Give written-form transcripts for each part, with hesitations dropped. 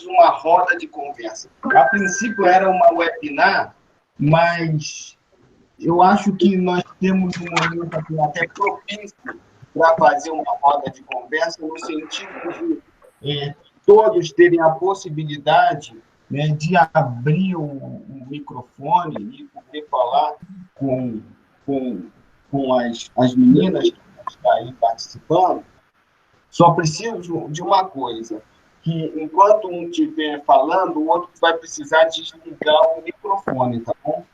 uma roda de conversa. A princípio era uma webinar, mas eu acho que nós temos um momento até propício para fazer uma roda de conversa, no sentido de todos terem a possibilidade, né, de abrir o microfone e poder falar com, com as meninas que estão aí participando. Só preciso de uma coisa, que enquanto um estiver falando, o outro vai precisar desligar o microfone, tá bom?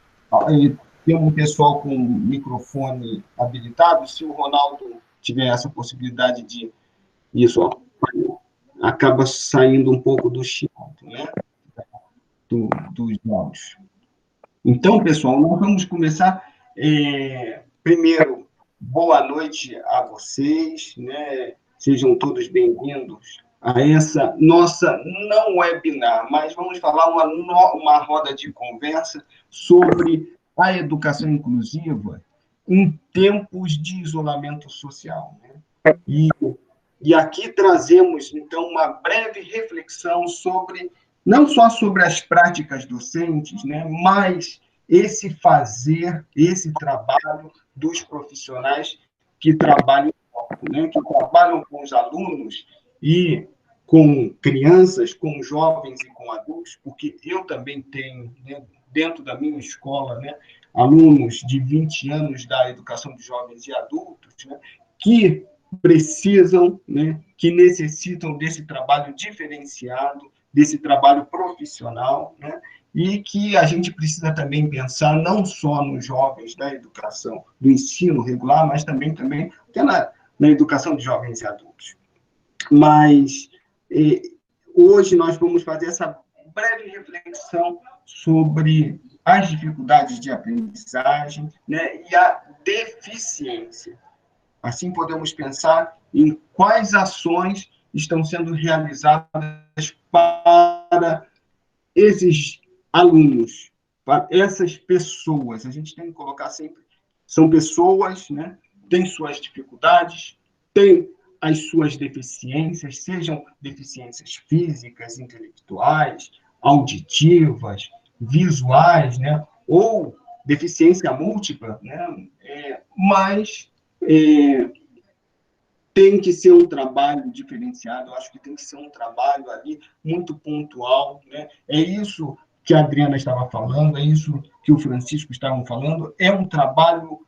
Tem um pessoal com microfone habilitado, se o Ronaldo tiver essa possibilidade de... Isso, ó, acaba saindo um pouco do chiado, né? Dos áudios. Então, pessoal, nós vamos começar. Primeiro, boa noite a vocês, né? Sejam todos bem-vindos a essa nossa, não webinar, mas vamos falar uma roda de conversa sobre a educação inclusiva em tempos de isolamento social, né? E aqui trazemos, então, uma breve reflexão sobre, não só sobre as práticas docentes, né, mas esse fazer, esse trabalho dos profissionais que trabalham, né, que trabalham com os alunos e com crianças, com jovens e com adultos, porque eu também tenho, né, dentro da minha escola, né, alunos de 20 anos da educação de jovens e adultos, né, que precisam, né, que necessitam desse trabalho diferenciado, desse trabalho profissional, né, e que a gente precisa também pensar não só nos jovens da educação, do ensino regular, mas também até na educação de jovens e adultos. Mas hoje nós vamos fazer essa breve reflexão sobre as dificuldades de aprendizagem, né, e a deficiência. Assim, podemos pensar em quais ações estão sendo realizadas para esses alunos, para essas pessoas. A gente tem que colocar sempre, são pessoas, né? Têm suas dificuldades, têm as suas deficiências, sejam deficiências físicas, intelectuais, auditivas, visuais, né? Ou deficiência múltipla, né? Mas tem que ser um trabalho diferenciado, eu acho que tem que ser um trabalho ali muito pontual, né? É isso que a Adriana estava falando, é isso que o Francisco estava falando, é um trabalho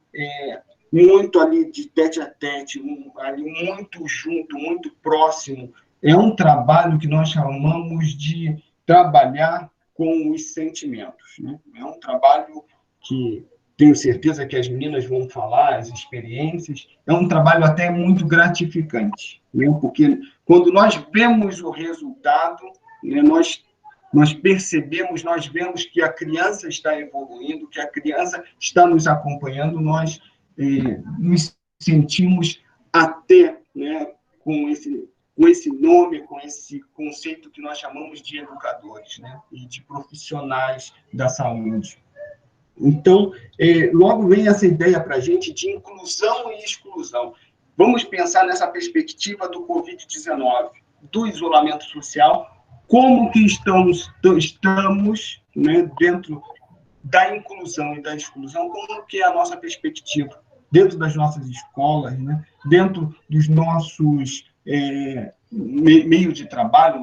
muito ali de tete a tete, ali muito junto, muito próximo, é um trabalho que nós chamamos de trabalhar com os sentimentos, né? É um trabalho que tenho certeza que as meninas vão falar, as experiências, é um trabalho até muito gratificante, né? Porque quando nós vemos o resultado, né, nós percebemos, nós vemos que a criança está evoluindo, que a criança está nos acompanhando, nós nos sentimos até, né, com esse nome, com esse conceito que nós chamamos de educadores, né, e de profissionais da saúde. Então, logo vem essa ideia para a gente de inclusão e exclusão. Vamos pensar nessa perspectiva do Covid-19, do isolamento social, como que estamos, né, dentro da inclusão e da exclusão, como que é a nossa perspectiva dentro das nossas escolas, né, dentro dos nossos meios de trabalho,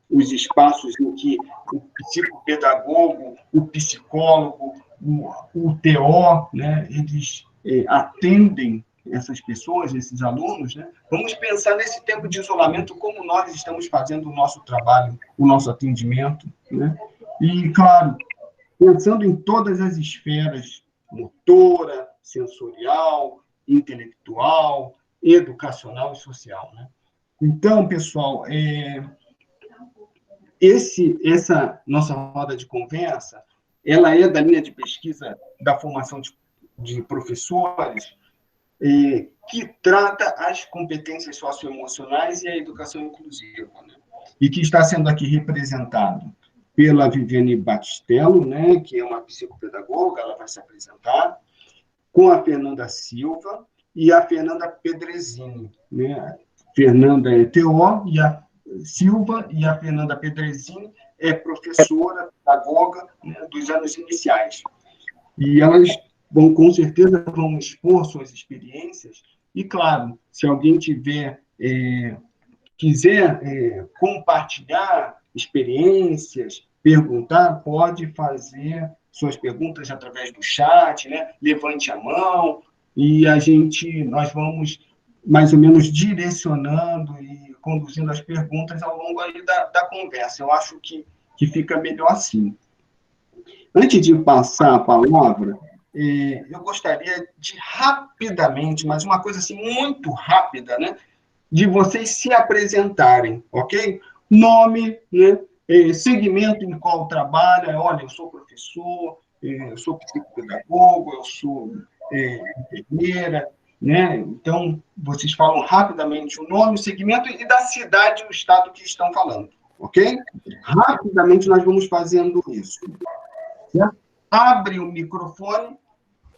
os espaços em que o psicopedagogo, o psicólogo, o TO, né, eles atendem essas pessoas, esses alunos, né? Vamos pensar nesse tempo de isolamento, como nós estamos fazendo o nosso trabalho, o nosso atendimento, né? E, claro, pensando em todas as esferas, motora, sensorial, intelectual, educacional e social, né? Então, pessoal, essa nossa roda de conversa, ela é da linha de pesquisa da formação de professores, que trata as competências socioemocionais e a educação inclusiva, né? E que está sendo aqui representado pela Viviane Batistello, né, que é uma psicopedagoga, ela vai se apresentar, com a Fernanda Silva e a Fernanda Pedrezini, né? Fernanda é TO e a Silva e a Fernanda Pedrezin é professora, pedagoga, né, dos anos iniciais. E elas com certeza, vão expor suas experiências. E, claro, se alguém quiser compartilhar experiências, perguntar, pode fazer suas perguntas através do chat, né? Levante a mão e nós vamos mais ou menos direcionando e conduzindo as perguntas ao longo aí da conversa. Eu acho que fica melhor assim. Antes de passar a palavra, eu gostaria de rapidamente, mas uma coisa assim muito rápida, né, de vocês se apresentarem, ok? Nome, né, segmento em qual trabalha. Olha, eu sou professor, eu sou psicopedagogo, eu sou enfermeira, né? Então, vocês falam rapidamente o nome, o segmento e da cidade e o estado que estão falando, ok? Rapidamente nós vamos fazendo isso. Certo? Abre o microfone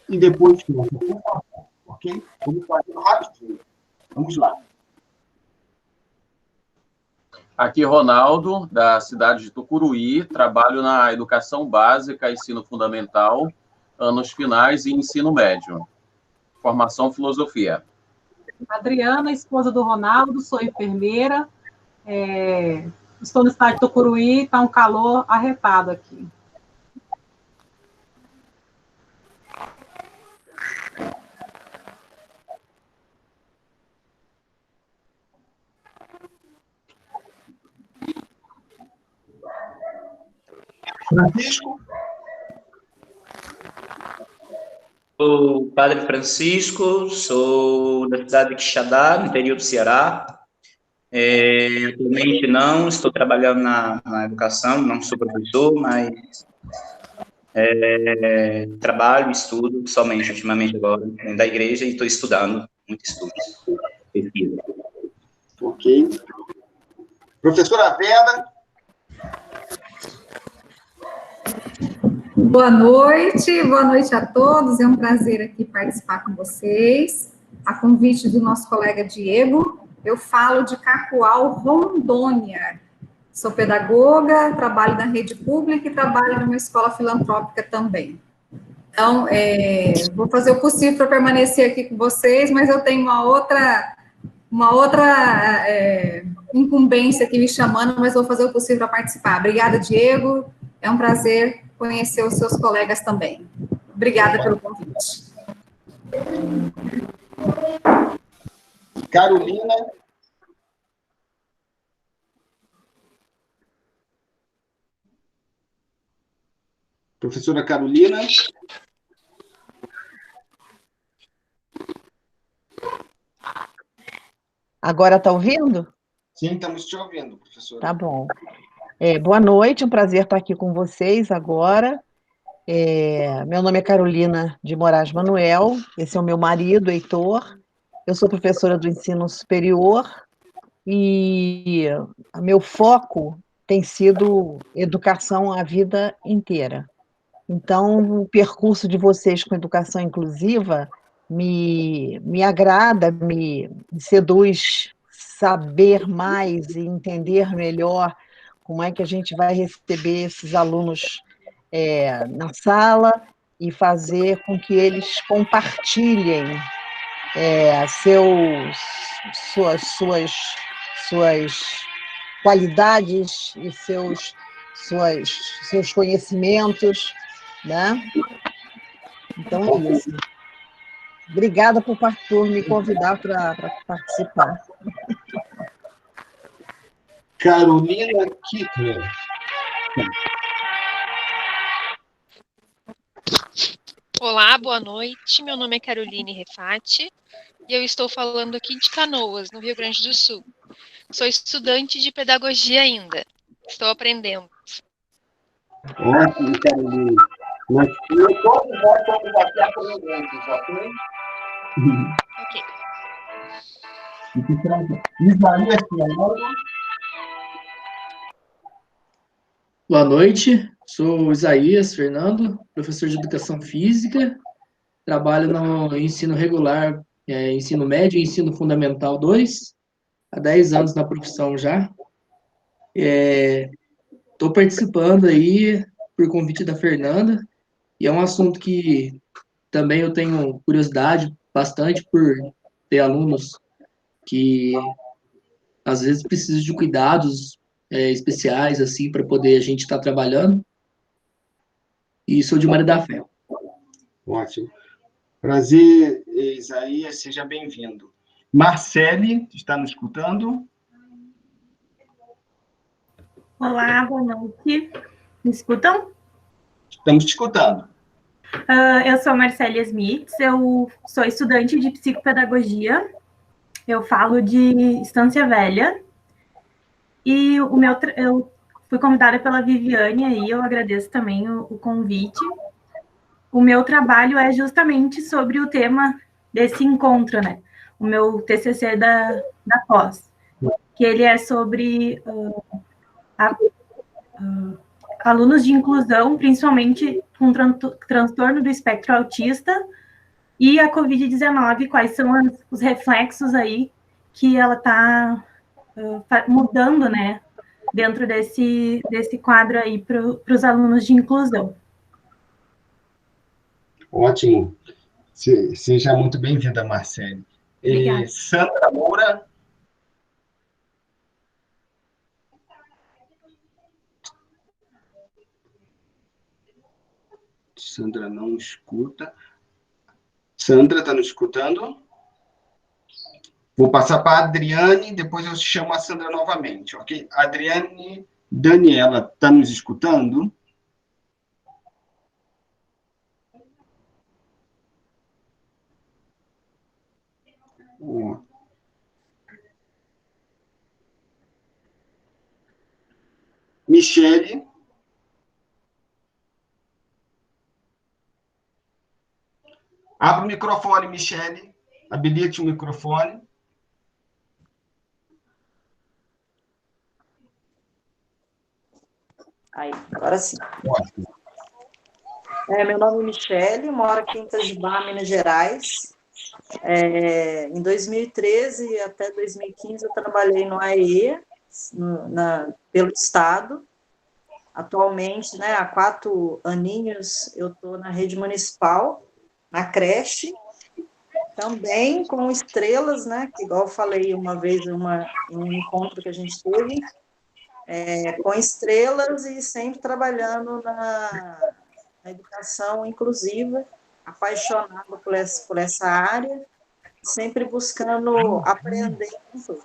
e depois fecha, por favor, ok? Vamos fazendo rapidinho. Vamos lá. Aqui, Ronaldo, da cidade de Tucuruí, trabalho na educação básica, ensino fundamental, anos finais e ensino médio. Formação filosofia. Adriana, esposa do Ronaldo, sou enfermeira, estou no estado de Tucuruí, está um calor arretado aqui. Francisco? Sou o Padre Francisco, sou da cidade de Quixadá, no interior do Ceará. Atualmente não estou trabalhando na educação, não sou professor, mas trabalho e estudo somente ultimamente agora, dentro da igreja, e estou estudando, muito estudo, pesquisa. Ok. Professora Vera? Boa noite a todos, é um prazer aqui participar com vocês. A convite do nosso colega Diego, eu falo de Cacoal, Rondônia. Sou pedagoga, trabalho na rede pública e trabalho numa escola filantrópica também. Então, vou fazer o possível para permanecer aqui com vocês, mas eu tenho uma outra incumbência aqui me chamando, mas vou fazer o possível para participar. Obrigada, Diego, é um prazer conhecer os seus colegas também. Obrigada pelo convite. Carolina? Professora Carolina? Agora está ouvindo? Sim, estamos te ouvindo, professora. Tá bom. Boa noite, um prazer estar aqui com vocês agora. Meu nome é Carolina de Moraes Manuel, esse é o meu marido, Heitor. Eu sou professora do ensino superior e meu foco tem sido educação a vida inteira. Então, o percurso de vocês com educação inclusiva me agrada, me seduz saber mais e entender melhor como é que a gente vai receber esses alunos na sala e fazer com que eles compartilhem suas qualidades e seus conhecimentos, né? Então é isso. Obrigada por me convidar para participar. Carolina Kittner. Olá, boa noite. Meu nome é Caroline Refati e eu estou falando aqui de Canoas, no Rio Grande do Sul. Sou estudante de pedagogia ainda. Estou aprendendo. Ótimo, Carolina. Mas todos nós estamos aqui aprendendo, ok? Ok. Isaías Fernando. Boa noite, sou Isaías Fernando, professor de Educação Física, trabalho no ensino regular, ensino médio e ensino fundamental 2, há 10 anos na profissão já, Estou participando aí por convite da Fernanda, e é um assunto que também eu tenho curiosidade bastante por ter alunos que às vezes precisam de cuidados especiais, assim, para poder a gente estar trabalhando. E sou de Maria da Fé. Ótimo. Prazer, Isaías, seja bem-vindo. Marcele, está nos escutando? Olá, boa noite. Me escutam? Estamos te escutando. Eu sou Marcele Smith, eu sou estudante de psicopedagogia, eu falo de Estância Velha, e eu fui convidada pela Viviane aí, eu agradeço também o convite. O meu trabalho é justamente sobre o tema desse encontro, né? O meu TCC da pós, que ele é sobre alunos de inclusão, principalmente com transtorno do espectro autista, e a Covid-19, quais são os reflexos aí que ela está mudando, né, dentro desse quadro aí para os alunos de inclusão. Ótimo. Seja muito bem-vinda, Marcele. Sandra Moura. Sandra não escuta. Sandra, está nos escutando? Vou passar para a Adriane, depois eu chamo a Sandra novamente, ok? Adriane Daniela, está nos escutando? Michele. Abra o microfone, Michele. Habilite o microfone. Aí, agora sim. Ótimo. Meu nome é Michele, moro aqui em Itajubá, Minas Gerais. Em 2013 até 2015 eu trabalhei no AE, pelo Estado. Atualmente, né, há 4 aninhos, eu estou na rede municipal, na creche, também com estrelas, né, que igual eu falei uma vez em um encontro que a gente teve, com estrelas e sempre trabalhando na educação inclusiva, apaixonada por essa área, sempre buscando aprender com tudo.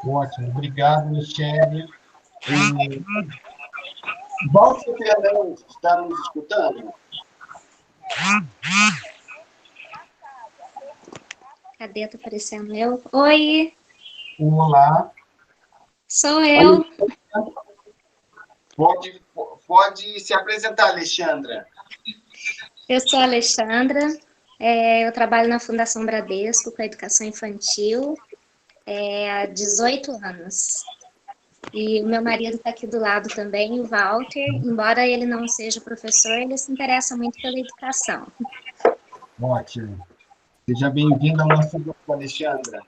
Ótimo, obrigado, Michele. Walter Fernandes, está nos escutando? Cadê? Está aparecendo eu? Oi! Olá. Sou eu. Pode se apresentar, Alexandra. Eu sou a Alexandra, eu trabalho na Fundação Bradesco com a educação infantil há 18 anos. E o meu marido está aqui do lado também, o Walter, embora ele não seja professor, ele se interessa muito pela educação. Ótimo. Seja bem-vinda ao nosso grupo, Alexandra.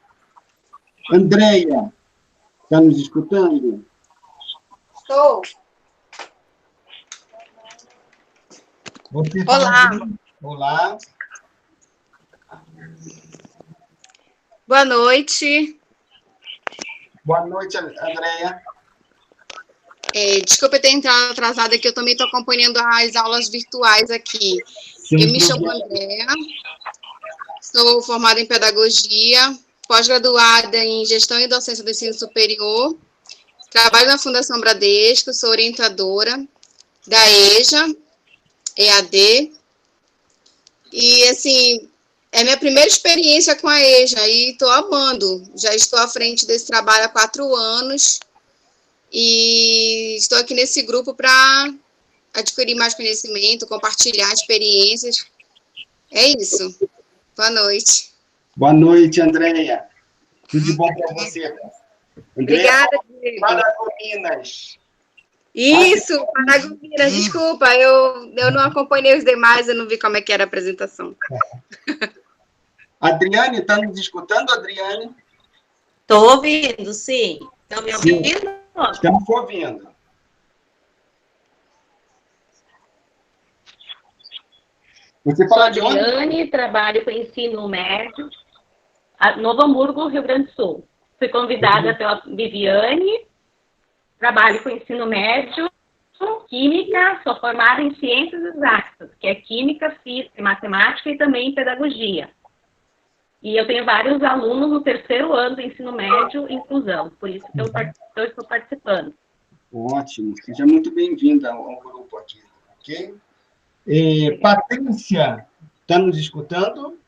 Andréia, está nos escutando? Estou. Olá. Olá. Boa noite. Boa noite, Andréia. Desculpa eu ter entrado atrasada, que eu também estou acompanhando as aulas virtuais aqui. Eu me chamo Andréia, sou formada em pedagogia, pós-graduada em gestão e docência do ensino superior, trabalho na Fundação Bradesco, sou orientadora da EJA, EAD, e, assim, é minha primeira experiência com a EJA e estou amando. Já estou à frente desse trabalho há 4 anos e estou aqui nesse grupo para adquirir mais conhecimento, compartilhar experiências. É isso. Boa noite. Boa noite, Andréia. Tudo de bom para você. Obrigada, Diego. Paragominas. Isso, Paragominas. Desculpa, eu não acompanhei os demais, eu não vi como é que era a apresentação. Adriane, está nos escutando, Adriane? Estou ouvindo, sim. Estão me Sim. ouvindo? Estamos ouvindo. Você fala de onde? Viviane, trabalho com ensino médio, Novo Hamburgo, Rio Grande do Sul. Fui convidada pela Viviane, trabalho com ensino médio, química, sou formada em ciências exatas, que é química, física, matemática e também pedagogia. E eu tenho vários alunos no terceiro ano do ensino médio, inclusão, por isso que eu estou participando. Ótimo, seja muito bem-vinda ao grupo aqui, ok? Patrícia, está nos escutando?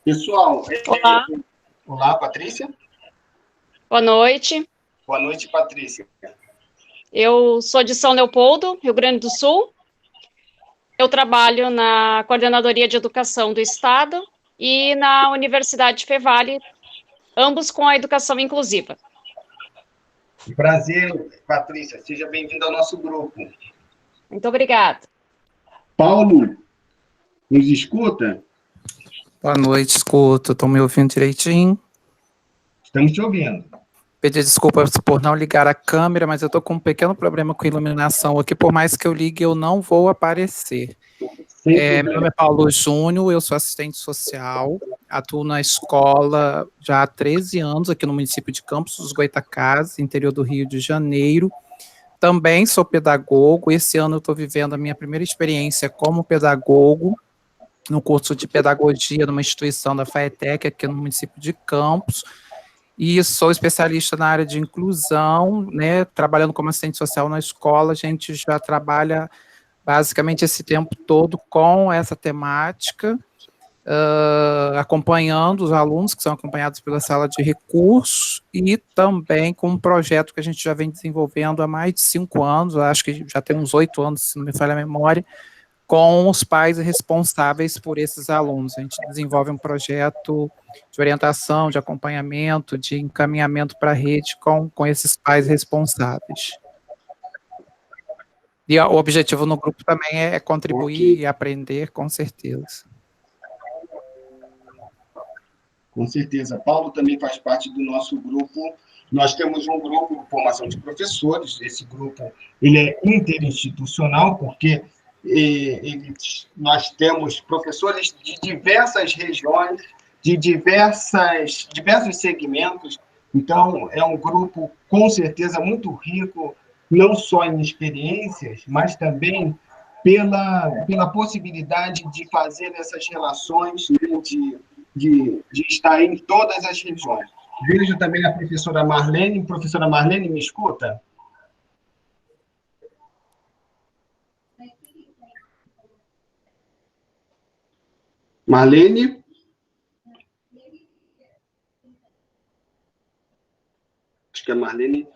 Pessoal, olá. Olá, Patrícia. Boa noite. Boa noite, Patrícia. Eu sou de São Leopoldo, Rio Grande do Sul. Eu trabalho na Coordenadoria de Educação do Estado e na Universidade Fevale, ambos com a educação inclusiva. Prazer, Patrícia. Seja bem-vinda ao nosso grupo. Muito obrigada. Paulo, nos escuta? Boa noite, escuto. Estão me ouvindo direitinho? Estamos te ouvindo. Pedir desculpas por não ligar a câmera, mas eu estou com um pequeno problema com iluminação aqui. Por mais que eu ligue, eu não vou aparecer. Meu nome é Paulo Júnior, eu sou assistente social, atuo na escola já há 13 anos, aqui no município de Campos dos Goytacazes, interior do Rio de Janeiro. Também sou pedagogo. Esse ano eu estou vivendo a minha primeira experiência como pedagogo, no curso de pedagogia numa instituição da FAETEC, aqui no município de Campos, e sou especialista na área de inclusão, né, trabalhando como assistente social na escola. A gente já trabalha basicamente esse tempo todo com essa temática, acompanhando os alunos que são acompanhados pela sala de recursos e também com um projeto que a gente já vem desenvolvendo há mais de 5 anos, acho que já tem uns 8 anos, se não me falha a memória, com os pais responsáveis por esses alunos. A gente desenvolve um projeto de orientação, de acompanhamento, de encaminhamento para a rede com esses pais responsáveis. E o objetivo no grupo também é contribuir e aprender, com certeza. Com certeza. Paulo também faz parte do nosso grupo. Nós temos um grupo de formação de professores. Esse grupo ele é interinstitucional, porque nós temos professores de diversas regiões, de diversos segmentos. Então, é um grupo, com certeza, muito rico, não só em experiências, mas também pela possibilidade de fazer essas relações, né, de estar em todas as regiões. Vejo também a professora Marlene. Professora Marlene, me escuta? Marlene? Acho que a Marlene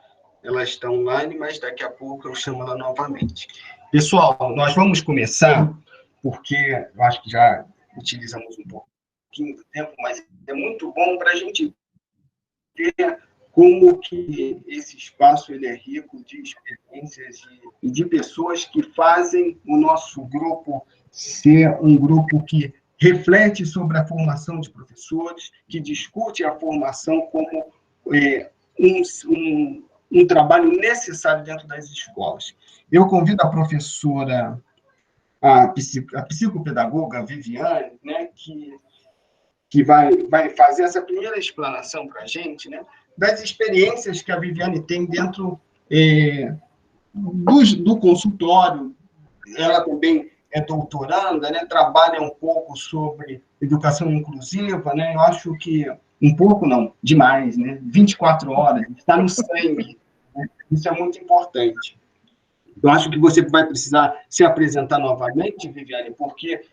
ela está online, mas daqui a pouco eu chamo ela novamente. Pessoal, nós vamos começar, porque eu acho que já utilizamos um pouquinho do tempo, mas é muito bom para a gente ver como que esse espaço ele é rico de experiências e de pessoas que fazem o nosso grupo ser um grupo que reflete sobre a formação de professores, que discute a formação como um trabalho necessário dentro das escolas. Eu convido a professora, a psicopedagoga Viviane, né, que vai fazer essa primeira explanação para a gente, né, das experiências que a Viviane tem dentro do consultório. Ela também é doutoranda, né, trabalha um pouco sobre educação inclusiva, né, eu acho que um pouco não, demais, né, 24 horas, está no sangue, né, isso é muito importante. Eu acho que você vai precisar se apresentar novamente, Viviane, porque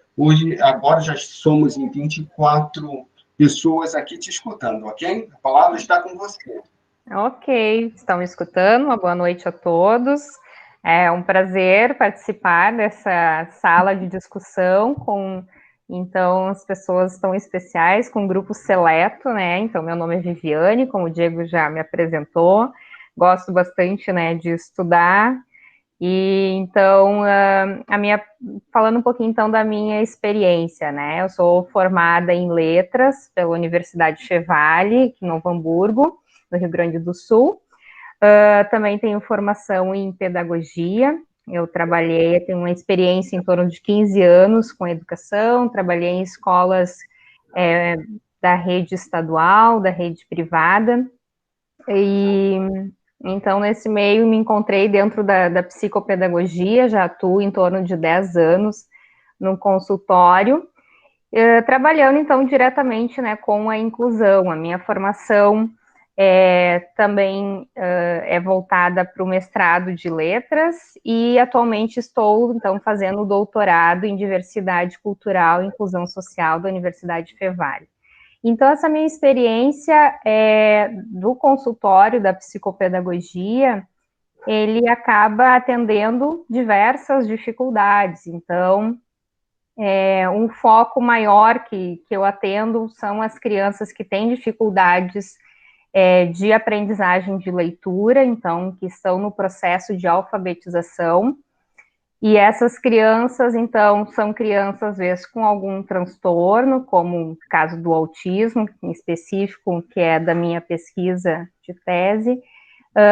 agora já somos em 24 pessoas aqui te escutando, ok? A palavra está com você. Ok, estão me escutando, uma boa noite a todos. É um prazer participar dessa sala de discussão com, então, as pessoas tão especiais, com um grupo seleto, né? Então, meu nome é Viviane, como o Diego já me apresentou, gosto bastante, né, de estudar E então, falando um pouquinho então da minha experiência, né? Eu sou formada em letras pela Universidade Fevale, em Novo Hamburgo, no Rio Grande do Sul. Também tenho formação em pedagogia. Eu tenho uma experiência em torno de 15 anos com educação, trabalhei em escolas da rede estadual, da rede privada, e então nesse meio me encontrei dentro da psicopedagogia, já atuo em torno de 10 anos no consultório, trabalhando então diretamente, né, com a inclusão. A minha formação também é voltada para o mestrado de letras e atualmente estou, então, fazendo o doutorado em diversidade cultural e inclusão social da Universidade Fevale. Então, essa minha experiência do consultório da psicopedagogia, ele acaba atendendo diversas dificuldades. Então, um foco maior que eu atendo são as crianças que têm dificuldades de aprendizagem de leitura, então, que estão no processo de alfabetização, e essas crianças, então, são crianças, às vezes, com algum transtorno, como o caso do autismo, em específico, que é da minha pesquisa de tese,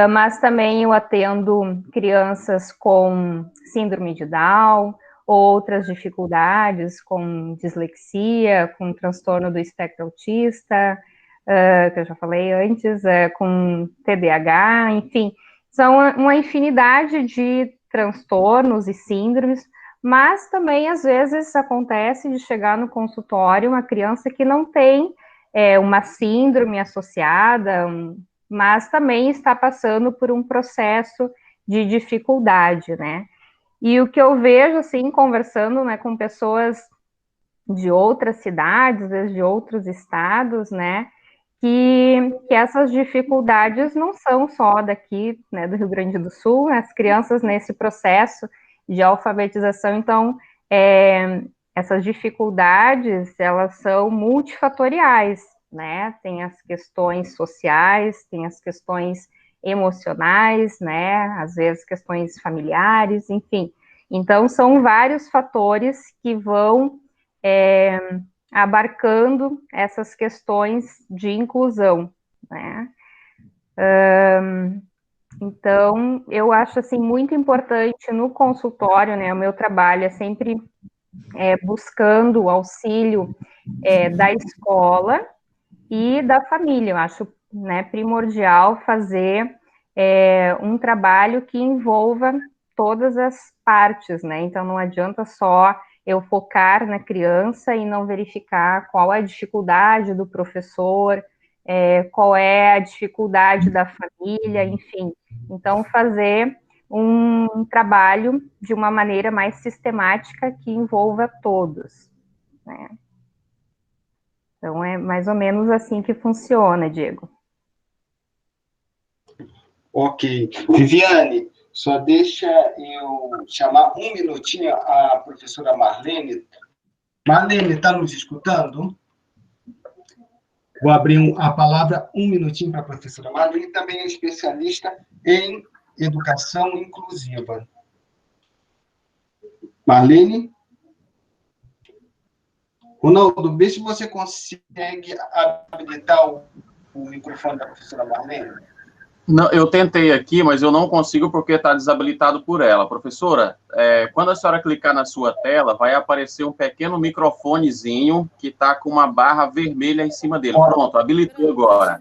mas também eu atendo crianças com síndrome de Down, outras dificuldades, com dislexia, com transtorno do espectro autista, que eu já falei antes, com TDAH, enfim, são uma infinidade de transtornos e síndromes, mas também, às vezes, acontece de chegar no consultório uma criança que não tem uma síndrome associada, mas também está passando por um processo de dificuldade, né? E o que eu vejo, assim, conversando, né, com pessoas de outras cidades, às vezes de outros estados, né, que essas dificuldades não são só daqui, né, do Rio Grande do Sul, as crianças nesse processo de alfabetização, então, essas dificuldades, elas são multifatoriais, né, tem as questões sociais, tem as questões emocionais, né, às vezes questões familiares, enfim, então são vários fatores que vão abarcando essas questões de inclusão, né? Então, eu acho, assim, muito importante no consultório, né, o meu trabalho é sempre buscando o auxílio da escola e da família. Eu acho, né, primordial fazer um trabalho que envolva todas as partes, né? Então, não adianta só eu focar na criança e não verificar qual é a dificuldade do professor, qual é a dificuldade da família, enfim. Então, fazer um trabalho de uma maneira mais sistemática que envolva todos, né? Então, é mais ou menos assim que funciona, Diego. Ok. Viviane, só deixa eu chamar um minutinho a professora Marlene. Marlene, está nos escutando? Vou abrir a palavra um minutinho para a professora Marlene, também é especialista em educação inclusiva. Marlene? Ronaldo, vê se você consegue habilitar o microfone da professora Marlene. Não, eu tentei aqui, mas eu não consigo porque está desabilitado por ela. Professora, quando a senhora clicar na sua tela, vai aparecer um pequeno microfonezinho que está com uma barra vermelha em cima dele. Pronto, habilitou agora.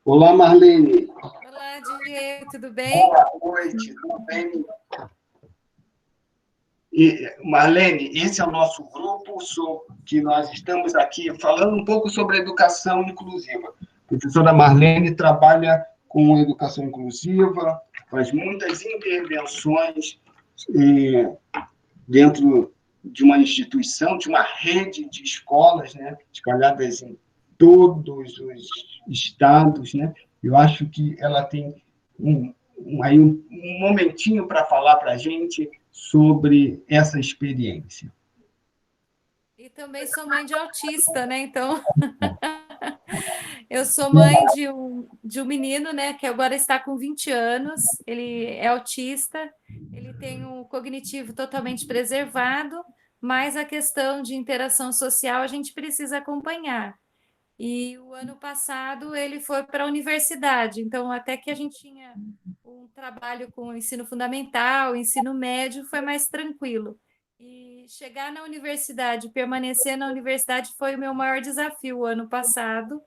Olá, Marlene. Olá, Diego, tudo bem? Boa noite, tudo bem? Marlene, esse é o nosso grupo, que nós estamos aqui falando um pouco sobre a educação inclusiva. A professora Marlene trabalha com educação inclusiva, faz muitas intervenções dentro de uma instituição, de uma rede de escolas, né, espalhadas em todos os estados, né? Eu acho que ela tem um momentinho para falar para a gente sobre essa experiência. E também sou mãe de autista, né? Então, Eu sou mãe de um menino, né, que agora está com 20 anos, ele é autista, ele tem um cognitivo totalmente preservado, mas a questão de interação social a gente precisa acompanhar. E o ano passado ele foi para a universidade, então até que a gente tinha um trabalho com o ensino fundamental, ensino médio, foi mais tranquilo. E chegar na universidade, permanecer na universidade foi o meu maior desafio o ano passado.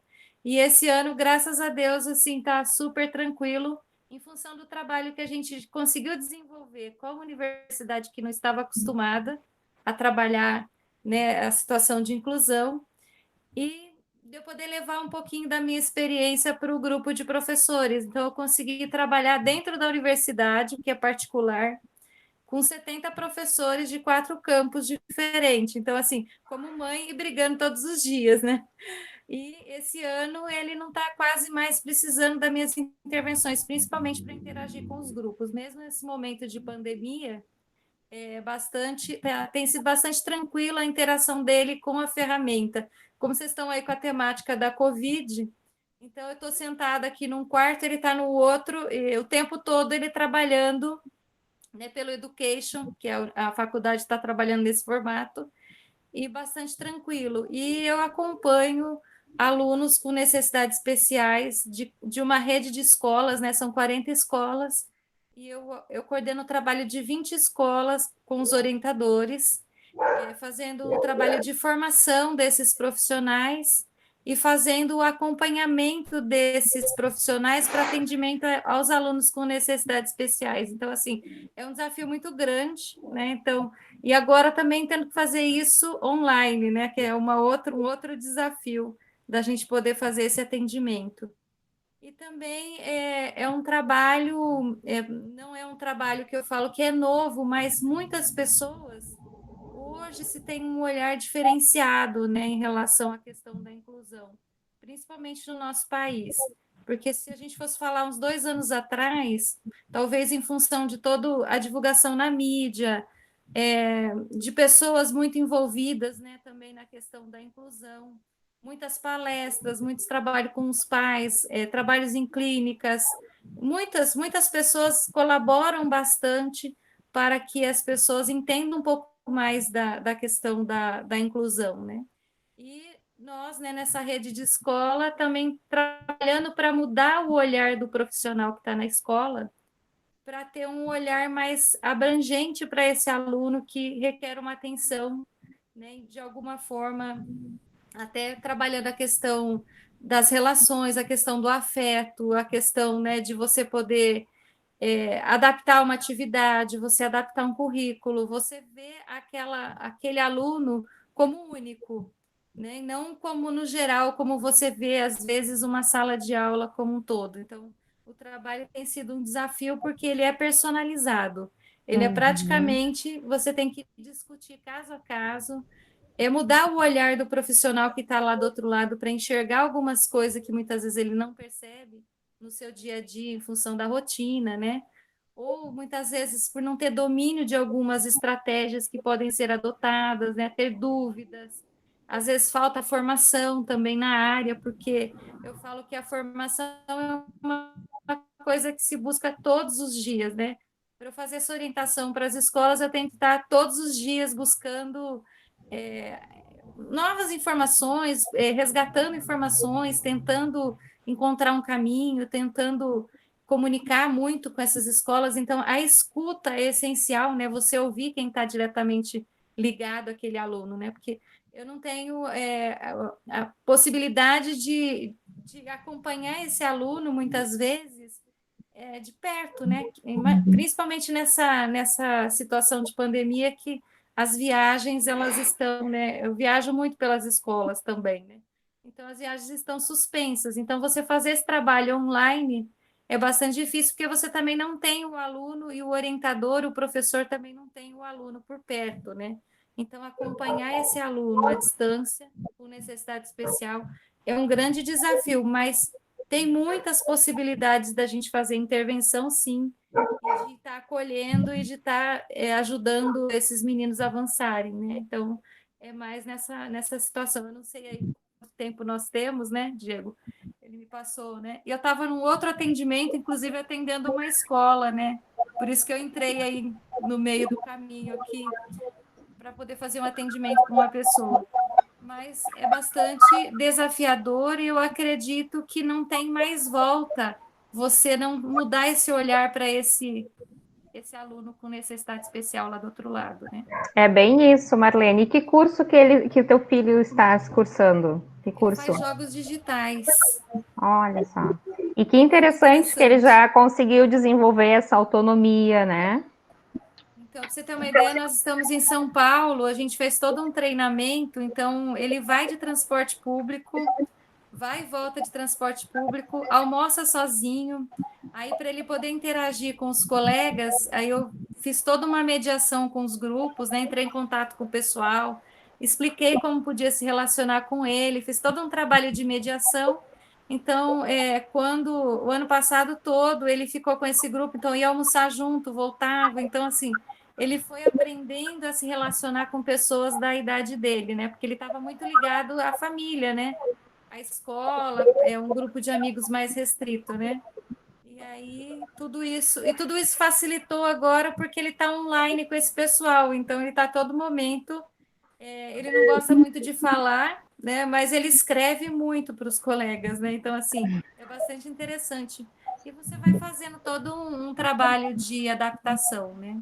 E esse ano, graças a Deus, assim, tá super tranquilo em função do trabalho que a gente conseguiu desenvolver com a universidade que não estava acostumada a trabalhar, né, a situação de inclusão e de eu poder levar um pouquinho da minha experiência para o grupo de professores. Então, eu consegui trabalhar dentro da universidade, que é particular, com 70 professores de 4 campos diferentes. Então, assim, como mãe e brigando todos os dias, né? E esse ano ele não está quase mais precisando das minhas intervenções, principalmente para interagir com os grupos. Mesmo nesse momento de pandemia, tem sido bastante tranquila a interação dele com a ferramenta. Como vocês estão aí com a temática da Covid, então eu estou sentada aqui num quarto, ele está no outro, e o tempo todo ele trabalhando, né, pelo Education, que é a faculdade está trabalhando nesse formato, e bastante tranquilo. E eu acompanho alunos com necessidades especiais de uma rede de escolas, né, são 40 escolas, e eu coordeno o trabalho de 20 escolas com os orientadores, fazendo o trabalho de formação desses profissionais e fazendo o acompanhamento desses profissionais para atendimento aos alunos com necessidades especiais. Então, assim, é um desafio muito grande, né? Então, e agora também tendo que fazer isso online, né? Que é um outro desafio da gente poder fazer esse atendimento. E também é um trabalho, não é um trabalho que eu falo que é novo, mas muitas pessoas hoje se tem um olhar diferenciado, né, em relação à questão da inclusão, principalmente no nosso país. Porque se a gente fosse falar uns 2 anos atrás, talvez em função de toda a divulgação na mídia, de pessoas muito envolvidas, né, também na questão da inclusão, muitas palestras, muitos trabalhos com os pais, trabalhos em clínicas, muitas pessoas colaboram bastante para que as pessoas entendam um pouco mais da questão da inclusão, né? E nós, né, nessa rede de escola, também trabalhando para mudar o olhar do profissional que está na escola, para ter um olhar mais abrangente para esse aluno que requer uma atenção, né, de alguma forma, até trabalhando a questão das relações, a questão do afeto, a questão, né, de você poder adaptar uma atividade, você adaptar um currículo, você vê aquele aluno como único, né, e não como no geral, como você vê, às vezes, uma sala de aula como um todo. Então, o trabalho tem sido um desafio porque ele é personalizado. Ele é praticamente, você tem que discutir caso a caso, mudar o olhar do profissional que está lá do outro lado para enxergar algumas coisas que muitas vezes ele não percebe no seu dia a dia, em função da rotina, né? Ou muitas vezes por não ter domínio de algumas estratégias que podem ser adotadas, né? Ter dúvidas. Às vezes falta formação também na área, porque eu falo que a formação é uma coisa que se busca todos os dias, né? Para eu fazer essa orientação para as escolas, eu tenho que estar todos os dias buscando novas informações, resgatando informações, tentando encontrar um caminho, tentando comunicar muito com essas escolas. Então, a escuta é essencial, né? Você ouvir quem está diretamente ligado àquele aluno, né? Porque eu não tenho a possibilidade de acompanhar esse aluno, muitas vezes, de perto, né? Principalmente nessa situação de pandemia que as viagens, elas estão, né? Eu viajo muito pelas escolas também, né? Então, as viagens estão suspensas. Então, você fazer esse trabalho online é bastante difícil, porque você também não tem o aluno e o orientador, o professor também não tem o aluno por perto, né? Então, acompanhar esse aluno à distância, com necessidade especial, é um grande desafio, mas tem muitas possibilidades da gente fazer intervenção, sim, e de estar acolhendo e de estar ajudando esses meninos a avançarem, né? Então, é mais nessa situação. Eu não sei aí quanto tempo nós temos, né, Diego? ele me passou, né? E eu estava num outro atendimento, inclusive atendendo uma escola, né? Por isso que eu entrei aí no meio do caminho aqui, para poder fazer um atendimento com uma pessoa. Mas é bastante desafiador e eu acredito que não tem mais volta você não mudar esse olhar para esse aluno com necessidade especial lá do outro lado, né? É bem isso, Marlene. E que curso que o teu filho está cursando? Que curso? Ele faz jogos digitais. Olha só. E que interessante que ele já conseguiu desenvolver essa autonomia, né? Então, para você ter uma ideia, nós estamos em São Paulo, a gente fez todo um treinamento, então ele vai de transporte público, vai e volta de transporte público, almoça sozinho, aí para ele poder interagir com os colegas, aí eu fiz toda uma mediação com os grupos, né? Entrei em contato com o pessoal, expliquei como podia se relacionar com ele, fiz todo um trabalho de mediação. Então, quando o ano passado todo ele ficou com esse grupo, então ia almoçar junto, voltava, então assim, ele foi aprendendo a se relacionar com pessoas da idade dele, né? Porque ele estava muito ligado à família, né? A escola, um grupo de amigos mais restrito, né? E aí, tudo isso facilitou agora porque ele está online com esse pessoal, então ele está a todo momento, ele não gosta muito de falar, né? Mas ele escreve muito para os colegas, né? Então, assim, é bastante interessante. E você vai fazendo todo um trabalho de adaptação, né?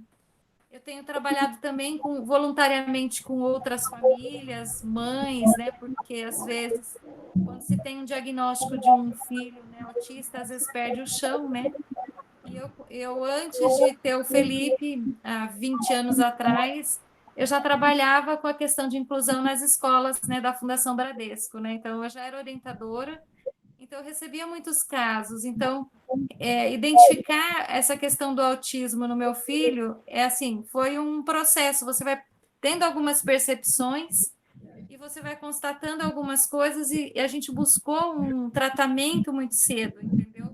Eu tenho trabalhado também voluntariamente com outras famílias, mães, né? Porque às vezes, quando se tem um diagnóstico de um filho, né, autista, às vezes perde o chão, né? E eu antes de ter o Felipe, há 20 anos atrás, eu já trabalhava com a questão de inclusão nas escolas, né, da Fundação Bradesco, né? Então eu já era orientadora. Então, eu recebia muitos casos. Então, identificar essa questão do autismo no meu filho foi um processo. Você vai tendo algumas percepções e você vai constatando algumas coisas e a gente buscou um tratamento muito cedo, entendeu?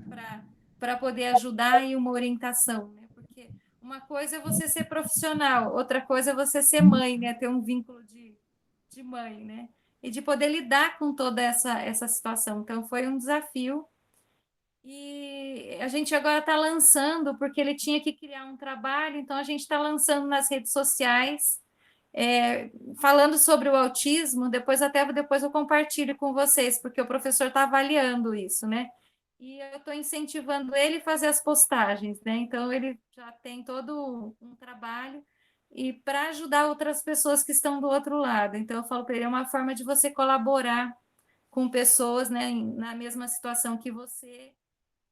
Para poder ajudar e uma orientação, né? Porque uma coisa é você ser profissional, outra coisa é você ser mãe, né? Ter um vínculo de mãe, né? E de poder lidar com toda essa situação. Então, foi um desafio. E a gente agora está lançando, porque ele tinha que criar um trabalho, então a gente está lançando nas redes sociais, falando sobre o autismo, depois eu compartilho com vocês, porque o professor está avaliando isso, né? E eu estou incentivando ele a fazer as postagens, né? Então, ele já tem todo um trabalho e para ajudar outras pessoas que estão do outro lado. Então, eu falo para ele, é uma forma de você colaborar com pessoas, né, na mesma situação que você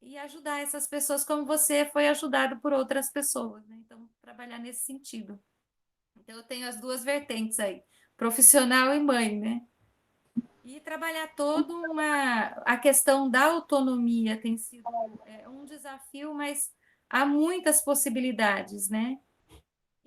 e ajudar essas pessoas como você foi ajudado por outras pessoas, né? Então, trabalhar nesse sentido. Então, eu tenho as duas vertentes aí, profissional e mãe, né? E trabalhar a questão da autonomia tem sido um desafio, mas há muitas possibilidades, né?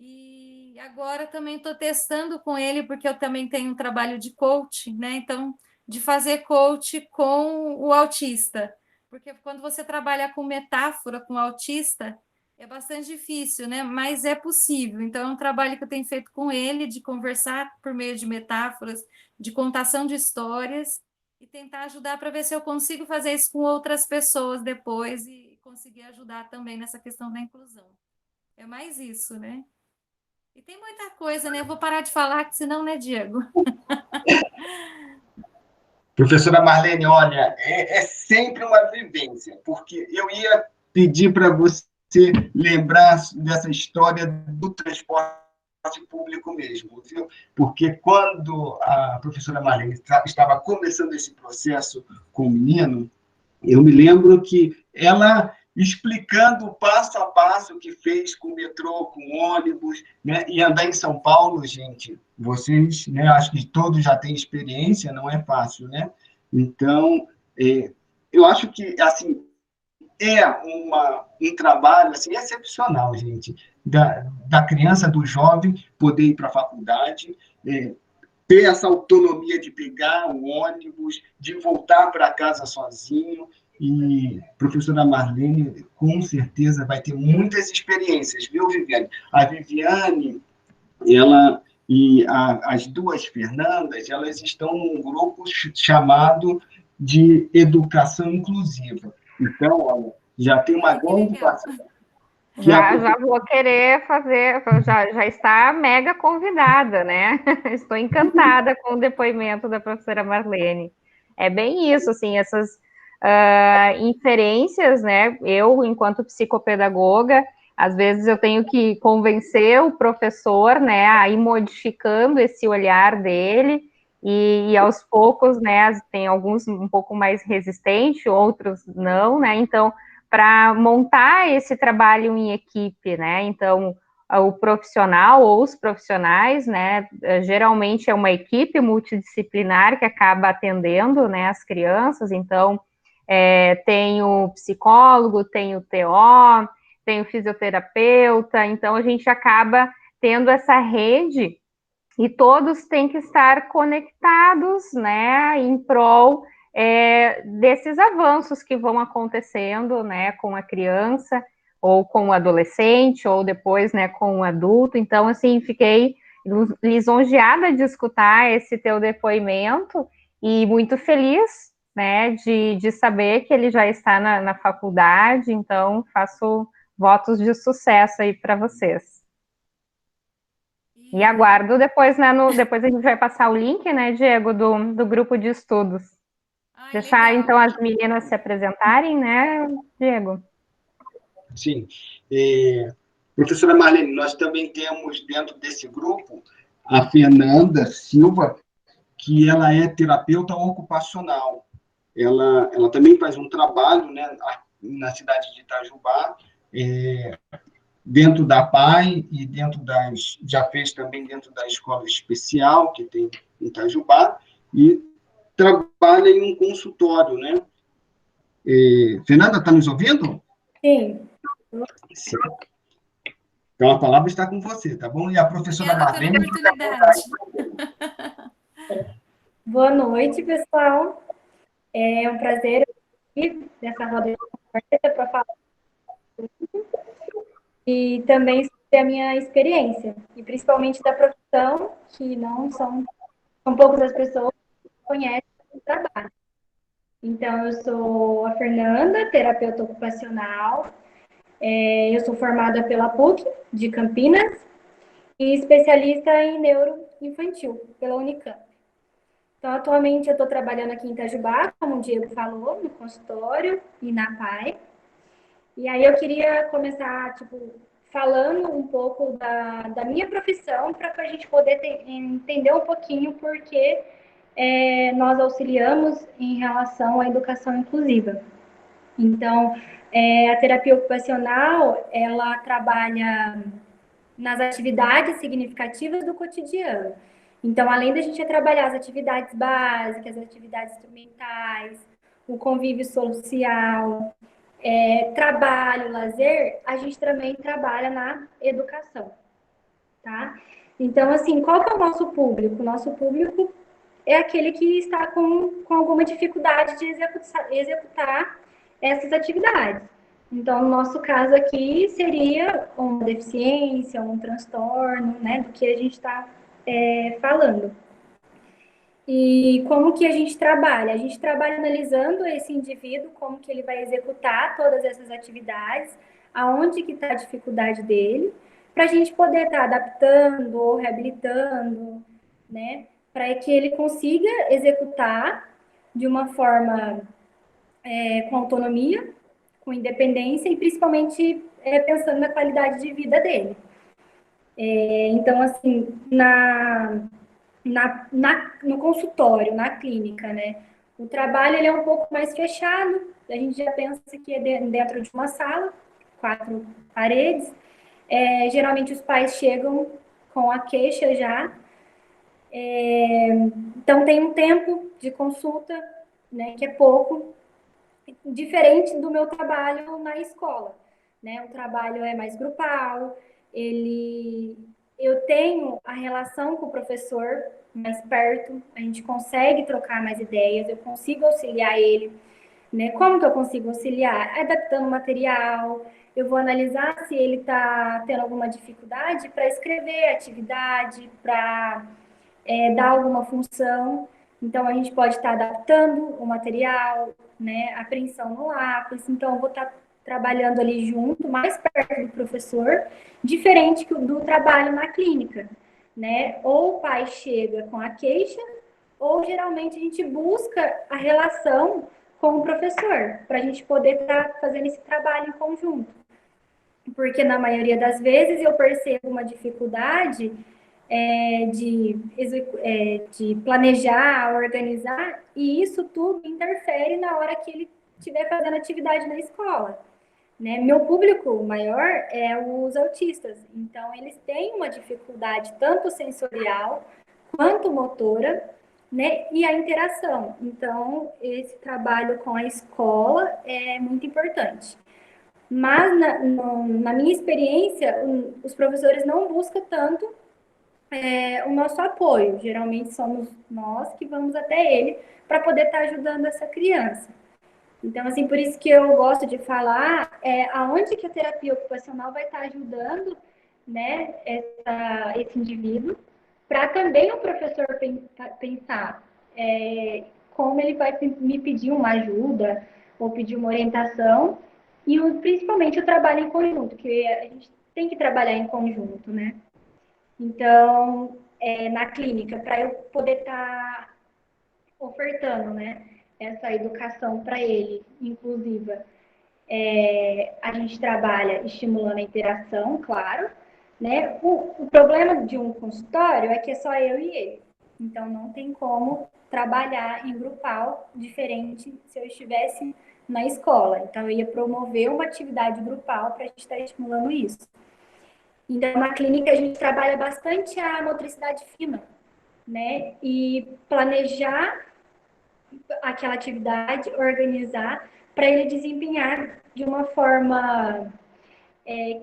E agora também estou testando com ele, porque eu também tenho um trabalho de coach, né? Então, de fazer coach com o autista. Porque quando você trabalha com metáfora com o autista, é bastante difícil, né? Mas é possível. Então, é um trabalho que eu tenho feito com ele, de conversar por meio de metáforas, de contação de histórias, e tentar ajudar para ver se eu consigo fazer isso com outras pessoas depois e conseguir ajudar também nessa questão da inclusão. É mais isso, né? E tem muita coisa, né? Eu vou parar de falar, que senão, né, Diego? Professora Marlene, olha, é sempre uma vivência, porque eu ia pedir para você lembrar dessa história do transporte público mesmo, viu? Porque quando a professora Marlene estava começando esse processo com o menino, eu me lembro que ela explicando o passo a passo que fez com o metrô, com o ônibus, né? E andar em São Paulo, gente, vocês, né, acho que todos já têm experiência, não é fácil, né? Então, eu acho que, assim, é um trabalho assim, excepcional, gente, da criança, do jovem, poder ir para a faculdade, ter essa autonomia de pegar o ônibus, de voltar para casa sozinho. E a professora Marlene, com certeza, vai ter muitas experiências, viu, Viviane? A Viviane, ela e as duas Fernandas, elas estão num grupo chamado de educação inclusiva. Então, olha, já tem uma grande parceria. Já vou querer fazer, já está mega convidada, né? Estou encantada com o depoimento da professora Marlene. É bem isso, assim, essas inferências, né? Eu, enquanto psicopedagoga, às vezes eu tenho que convencer o professor, né, a ir modificando esse olhar dele, e aos poucos, né, tem alguns um pouco mais resistentes, outros não, né? Então, para montar esse trabalho em equipe, né? Então, o profissional ou os profissionais, né? Geralmente é uma equipe multidisciplinar que acaba atendendo, né, as crianças. Então, tem o psicólogo, tem o TO, tem o fisioterapeuta. Então, a gente acaba tendo essa rede e todos têm que estar conectados, né, em prol desses avanços que vão acontecendo, né, com a criança, ou com o adolescente, ou depois, né, com o adulto. Então, assim, fiquei lisonjeada de escutar esse teu depoimento, e muito feliz, né, de saber que ele já está na faculdade. Então, faço votos de sucesso aí para vocês. E aguardo depois, né, depois a gente vai passar o link, né, Diego, do grupo de estudos. Deixar, legal. Então, as meninas se apresentarem, né, Diego? Sim. Professora Marlene, nós também temos dentro desse grupo a Fernanda Silva, que ela é terapeuta ocupacional. Ela também faz um trabalho, né, na cidade de Itajubá, dentro da PAI e já fez também dentro da escola especial que tem em Itajubá, e trabalha em um consultório, né? Fernanda, está nos ouvindo? Sim. Sim. Então, a palavra está com você, tá bom? E a professora Marlene... Boa noite, pessoal. É um prazer aqui nessa roda de conversa para falar e também sobre a minha experiência, e principalmente da profissão, que não são poucas as pessoas que conhecem o trabalho. Então, eu sou a Fernanda, terapeuta ocupacional. Eu sou formada pela PUC de Campinas e especialista em neuroinfantil pela Unicamp. Então, atualmente, eu estou trabalhando aqui em Itajubá, como o Diego falou, no consultório e na PAI. E aí eu queria começar, falando um pouco da minha profissão, para que a gente poder entender um pouquinho porque nós auxiliamos em relação à educação inclusiva. Então, a terapia ocupacional, ela trabalha nas atividades significativas do cotidiano. Então, além da gente trabalhar as atividades básicas, as atividades instrumentais, o convívio social, trabalho, lazer, a gente também trabalha na educação, tá? Então, assim, qual que é o nosso público? O nosso público é aquele que está com alguma dificuldade de executar essas atividades. Então, no nosso caso aqui, seria uma deficiência, um transtorno, né, do que a gente está falando. E como que a gente trabalha? A gente trabalha analisando esse indivíduo, como que ele vai executar todas essas atividades, aonde que está a dificuldade dele, para a gente poder estar adaptando ou reabilitando, né, para que ele consiga executar de uma forma com autonomia, com independência e principalmente pensando na qualidade de vida dele. Então, assim, no consultório, na clínica, né, o trabalho ele é um pouco mais fechado, a gente já pensa que é dentro de uma sala, 4 paredes. Geralmente os pais chegam com a queixa já, então tem um tempo de consulta, né, que é pouco, diferente do meu trabalho na escola, né? O trabalho é mais grupal, eu tenho a relação com o professor mais perto, a gente consegue trocar mais ideias, eu consigo auxiliar ele, né? Como que eu consigo auxiliar? Adaptando o material, eu vou analisar se ele está tendo alguma dificuldade para escrever atividade, para dar alguma função, Então, a gente pode estar adaptando o material, né, a apreensão no lápis. Então, eu vou estar trabalhando ali junto, mais perto do professor, diferente do trabalho na clínica, né? Ou o pai chega com a queixa, ou geralmente a gente busca a relação com o professor, para a gente poder estar fazendo esse trabalho em conjunto. Porque na maioria das vezes eu percebo uma dificuldade de planejar, organizar, e isso tudo interfere na hora que ele estiver fazendo atividade na escola. Né? Meu público maior é os autistas, então eles têm uma dificuldade tanto sensorial quanto motora, né? E a interação. Então, esse trabalho com a escola é muito importante. Mas, na minha experiência, os professores não buscam tanto o nosso apoio. Geralmente somos nós que vamos até ele para poder estar ajudando essa criança. Então, assim, por isso que eu gosto de falar aonde que a terapia ocupacional vai estar ajudando, né, esse indivíduo, para também o professor pensar como ele vai me pedir uma ajuda ou pedir uma orientação, e principalmente o trabalho em conjunto, que a gente tem que trabalhar em conjunto, né? Então, na clínica, para eu poder estar ofertando, né, essa educação para ele, inclusiva, a gente trabalha estimulando a interação, claro, né? O problema de um consultório é que é só eu e ele. Então, não tem como trabalhar em grupal diferente se eu estivesse na escola. Então, eu ia promover uma atividade grupal para a gente estar estimulando isso. Então, na clínica, a gente trabalha bastante a motricidade fina, né? E planejar aquela atividade, organizar, para ele desempenhar de uma forma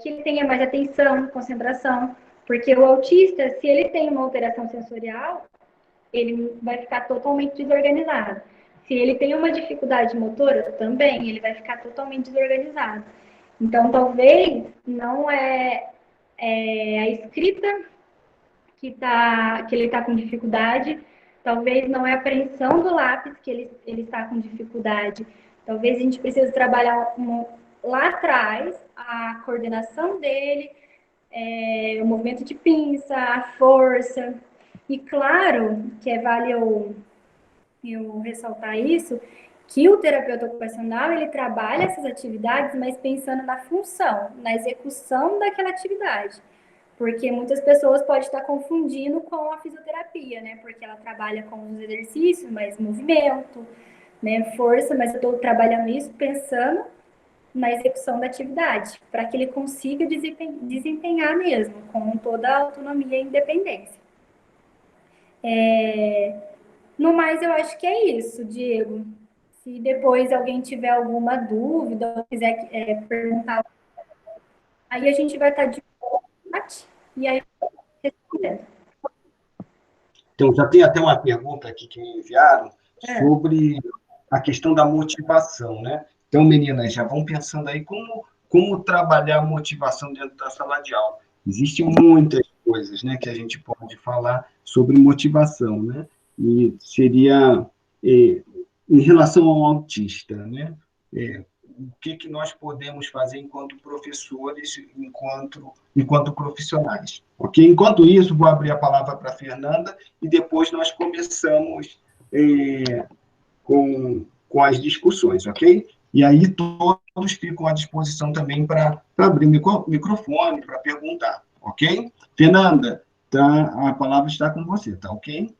que ele tenha mais atenção, concentração. Porque o autista, se ele tem uma alteração sensorial, ele vai ficar totalmente desorganizado. Se ele tem uma dificuldade motora, também, ele vai ficar totalmente desorganizado. Então, talvez não é a escrita que ele está com dificuldade, talvez não é a apreensão do lápis que ele está com dificuldade. Talvez a gente precise trabalhar lá atrás a coordenação dele, o movimento de pinça, a força. E claro, que vale eu ressaltar isso, que o terapeuta ocupacional, ele trabalha essas atividades, mas pensando na função, na execução daquela atividade. Porque muitas pessoas podem estar confundindo com a fisioterapia, né? Porque ela trabalha com os exercícios, mas movimento, né? Força, mas eu estou trabalhando isso pensando na execução da atividade, para que ele consiga desempenhar mesmo, com toda a autonomia e independência. No mais, eu acho que é isso, Diego. Se depois alguém tiver alguma dúvida ou quiser perguntar, aí a gente vai estar de chat e aí respondendo. Então, já tem até uma pergunta aqui que me enviaram sobre a questão da motivação, né? Então, meninas, já vão pensando aí como trabalhar a motivação dentro da sala de aula. Existem muitas coisas, né, que a gente pode falar sobre motivação, né? E seria, em relação ao autista, né? O que nós podemos fazer enquanto professores, enquanto profissionais. Ok? Enquanto isso, vou abrir a palavra para a Fernanda e depois nós começamos com as discussões, ok? E aí todos ficam à disposição também para abrir o microfone, para perguntar, ok? Fernanda, a palavra está com você, tá ok?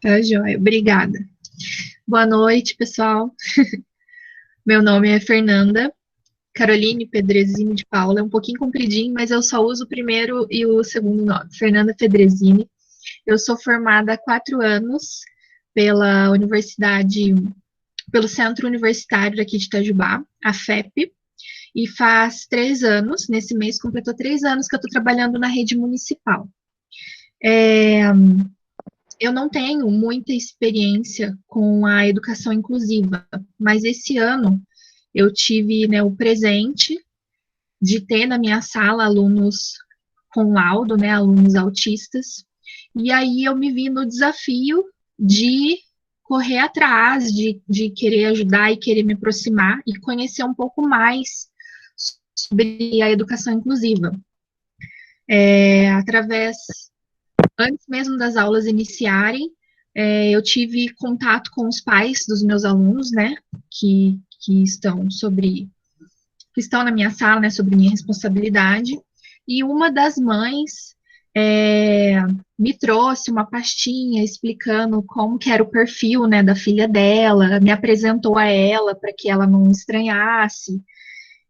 Tá, joia. Obrigada. Boa noite, pessoal. Meu nome é Fernanda Caroline Pedrezini de Paula. É um pouquinho compridinho, mas eu só uso o primeiro e o segundo nome. Fernanda Pedrezini. Eu sou formada há 4 anos pelo Centro Universitário daqui de Itajubá, a FEP, e faz 3 anos, nesse mês completou 3 anos que eu estou trabalhando na rede municipal. Eu não tenho muita experiência com a educação inclusiva, mas esse ano eu tive, né, o presente de ter na minha sala alunos com laudo, alunos autistas, e aí eu me vi no desafio de correr atrás de querer ajudar e querer me aproximar e conhecer um pouco mais sobre a educação inclusiva. Antes mesmo das aulas iniciarem, eu tive contato com os pais dos meus alunos, né, que estão na minha sala, né, sobre minha responsabilidade, e uma das mães me trouxe uma pastinha explicando como que era o perfil, né, da filha dela, me apresentou a ela para que ela não estranhasse,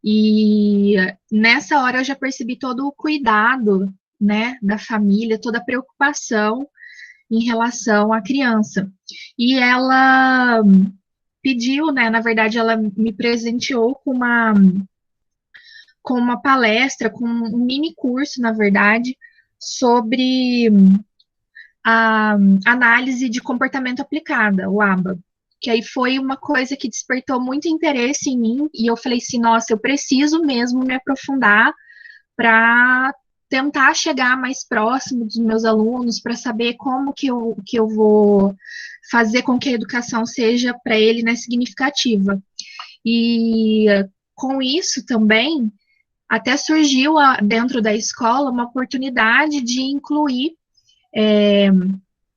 e nessa hora eu já percebi todo o cuidado, né, da família, toda a preocupação em relação à criança. E ela pediu, né, na verdade ela me presenteou com uma palestra, com um mini curso, na verdade, sobre a análise de comportamento aplicada, o ABA, que aí foi uma coisa que despertou muito interesse em mim, e eu falei assim, nossa, eu preciso mesmo me aprofundar para tentar chegar mais próximo dos meus alunos, para saber como que eu vou fazer com que a educação seja para ele, né, significativa. E com isso também, até surgiu dentro da escola uma oportunidade de incluir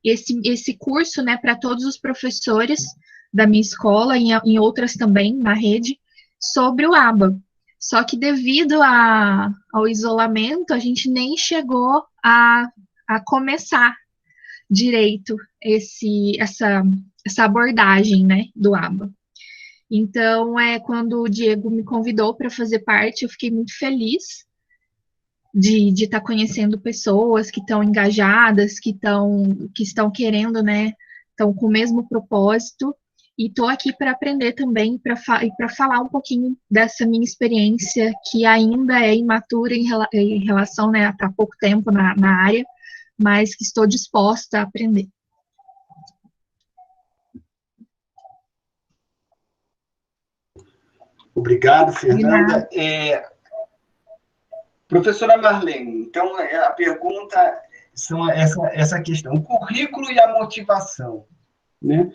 esse curso, né, para todos os professores da minha escola, em outras também, na rede, sobre o ABA. Só que devido ao isolamento, a gente nem chegou a começar direito essa abordagem, né, do ABA. Então, quando o Diego me convidou para fazer parte, eu fiquei muito feliz de estar conhecendo pessoas que estão engajadas, que estão querendo, né, estão com o mesmo propósito, e estou aqui para aprender também, para falar um pouquinho dessa minha experiência, que ainda é imatura em relação, né, há pouco tempo na área, mas que estou disposta a aprender. Obrigado, Fernanda. Professora Marlene, então a pergunta são essa questão, o currículo e a motivação, né?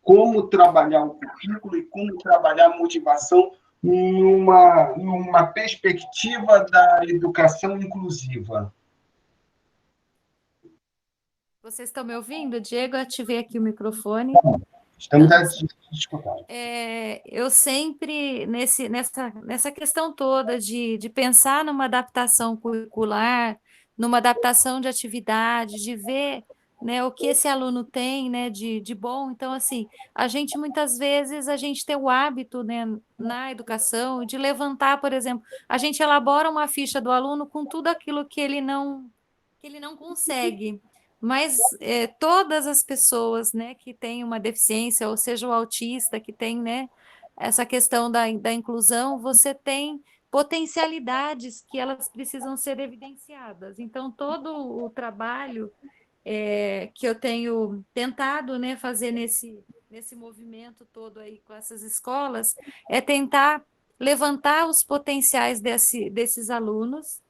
Como trabalhar o currículo e como trabalhar a motivação numa perspectiva da educação inclusiva. Vocês estão me ouvindo? Diego, eu ativei aqui o microfone. Estamos escutando. Eu sempre, nessa questão toda de pensar numa adaptação curricular, numa adaptação de atividade, de ver, né, o que esse aluno tem, né, de bom. Então, assim, muitas vezes, a gente tem o hábito, né, na educação de levantar, por exemplo, a gente elabora uma ficha do aluno com tudo aquilo que ele não consegue. Mas todas as pessoas, né, que têm uma deficiência, ou seja, o autista, que tem, né, essa questão da inclusão, você tem potencialidades que elas precisam ser evidenciadas. Então, todo o trabalho que eu tenho tentado, né, fazer nesse movimento todo aí com essas escolas, é tentar levantar os potenciais desses alunos,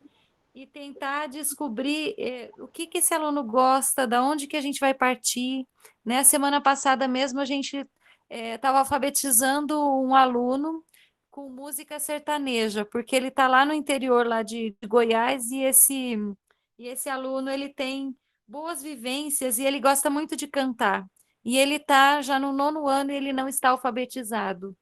e tentar descobrir o que esse aluno gosta, da onde que a gente vai partir, né? Semana passada mesmo a gente estava alfabetizando um aluno com música sertaneja, porque ele está lá no interior lá de Goiás, e esse aluno ele tem boas vivências e ele gosta muito de cantar. E ele está já no 9º ano e ele não está alfabetizado.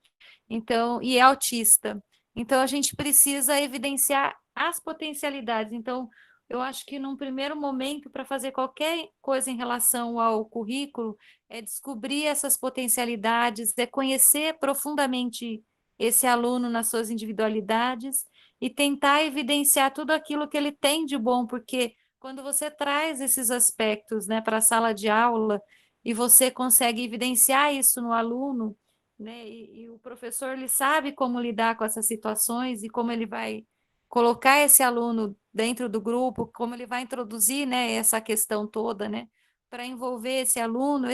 Então, e é autista. Então, a gente precisa evidenciar as potencialidades. Então, eu acho que num primeiro momento, para fazer qualquer coisa em relação ao currículo, é descobrir essas potencialidades, é conhecer profundamente esse aluno nas suas individualidades e tentar evidenciar tudo aquilo que ele tem de bom, porque quando você traz esses aspectos, né, para a sala de aula e você consegue evidenciar isso no aluno, né, e o professor ele sabe como lidar com essas situações e como ele vai colocar esse aluno dentro do grupo, como ele vai introduzir, né, essa questão toda, né, para envolver esse aluno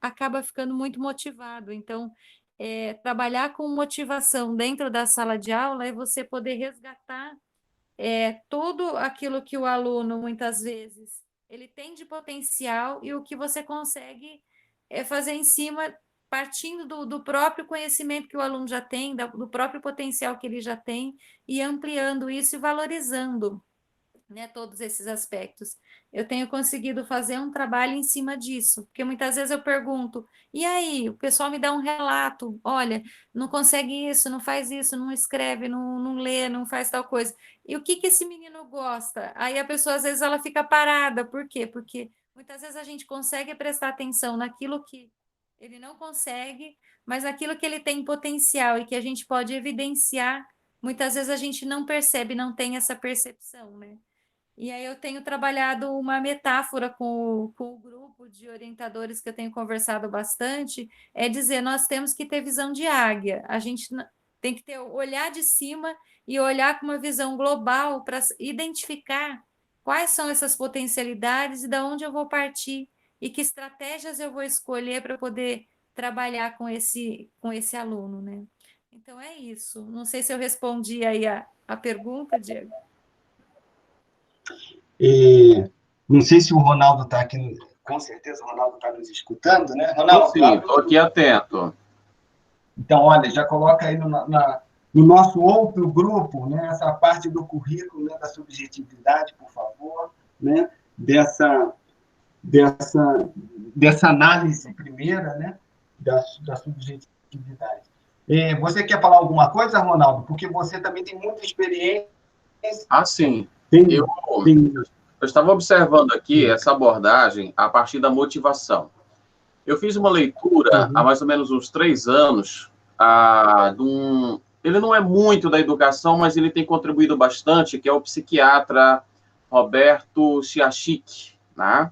acaba ficando muito motivado. Então, trabalhar com motivação dentro da sala de aula é você poder resgatar tudo aquilo que o aluno, muitas vezes, ele tem de potencial e o que você consegue é fazer em cima, partindo do próprio conhecimento que o aluno já tem, do próprio potencial que ele já tem, e ampliando isso e valorizando, né, todos esses aspectos. Eu tenho conseguido fazer um trabalho em cima disso, porque muitas vezes eu pergunto, e aí? O pessoal me dá um relato, olha, não consegue isso, não faz isso, não escreve, não lê, não faz tal coisa. E o que esse menino gosta? Aí a pessoa, às vezes, ela fica parada. Por quê? Porque muitas vezes a gente consegue prestar atenção naquilo que ele não consegue, mas naquilo que ele tem potencial e que a gente pode evidenciar, muitas vezes a gente não percebe, não tem essa percepção, né? E aí eu tenho trabalhado uma metáfora com o grupo de orientadores que eu tenho conversado bastante, é dizer, nós temos que ter visão de águia, a gente tem que ter olhar de cima e olhar com uma visão global para identificar quais são essas potencialidades e de onde eu vou partir e que estratégias eu vou escolher para poder trabalhar com esse aluno, né? Então é isso. Não sei se eu respondi aí a pergunta, Diego. Não sei se o Ronaldo está aqui, com certeza o Ronaldo está nos escutando, né? Ronaldo, sim, estou aqui atento. Então, olha, já coloca aí no nosso outro grupo, né, essa parte do currículo, né, da subjetividade, por favor, né, dessa análise primeira, né, da subjetividade. Você quer falar alguma coisa, Ronaldo? Porque você também tem muita experiência. Ah, sim. Eu estava observando aqui essa abordagem a partir da motivação. Eu fiz uma leitura há mais ou menos uns 3 anos, ele não é muito da educação, mas ele tem contribuído bastante, que é o psiquiatra Roberto Chiachik, né?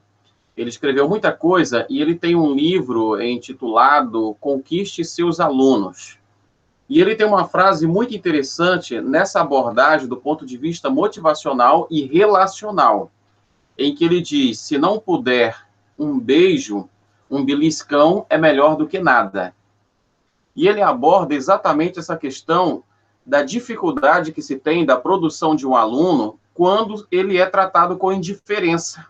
Ele escreveu muita coisa e ele tem um livro intitulado Conquiste Seus Alunos. E ele tem uma frase muito interessante nessa abordagem do ponto de vista motivacional e relacional, em que ele diz, se não puder um beijo, um beliscão é melhor do que nada. E ele aborda exatamente essa questão da dificuldade que se tem da produção de um aluno quando ele é tratado com indiferença.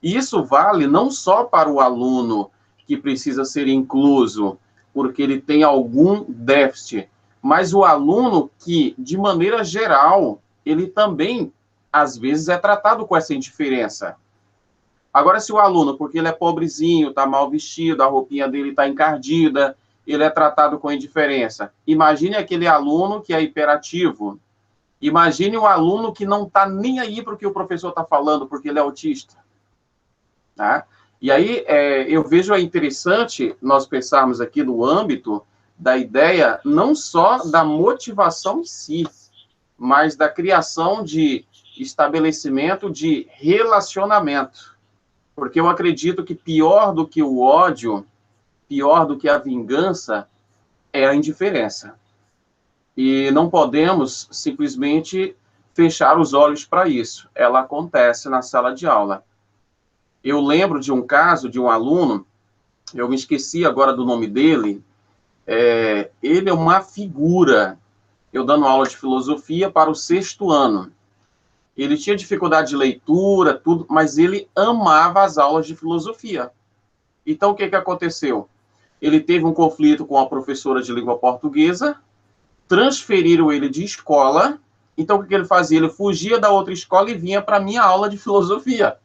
E isso vale não só para o aluno que precisa ser incluso, porque ele tem algum déficit, mas o aluno que, de maneira geral, ele também, às vezes, é tratado com essa indiferença. Agora, se o aluno, porque ele é pobrezinho, está mal vestido, a roupinha dele está encardida, ele é tratado com indiferença. Imagine aquele aluno que é hiperativo. Imagine um aluno que não está nem aí para o que o professor está falando, porque ele é autista. Tá? E aí, eu vejo interessante nós pensarmos aqui no âmbito da ideia não só da motivação em si, mas da criação de estabelecimento de relacionamento. Porque eu acredito que pior do que o ódio, pior do que a vingança, é a indiferença. E não podemos simplesmente fechar os olhos para isso. Ela acontece na sala de aula. Eu lembro de um caso de um aluno, eu me esqueci agora do nome dele, ele é uma figura, eu dando aula de filosofia para o 6º ano. Ele tinha dificuldade de leitura, tudo, mas ele amava as aulas de filosofia. Então, o que aconteceu? Ele teve um conflito com a professora de língua portuguesa, transferiram ele de escola, então o que ele fazia? Ele fugia da outra escola e vinha para a minha aula de filosofia.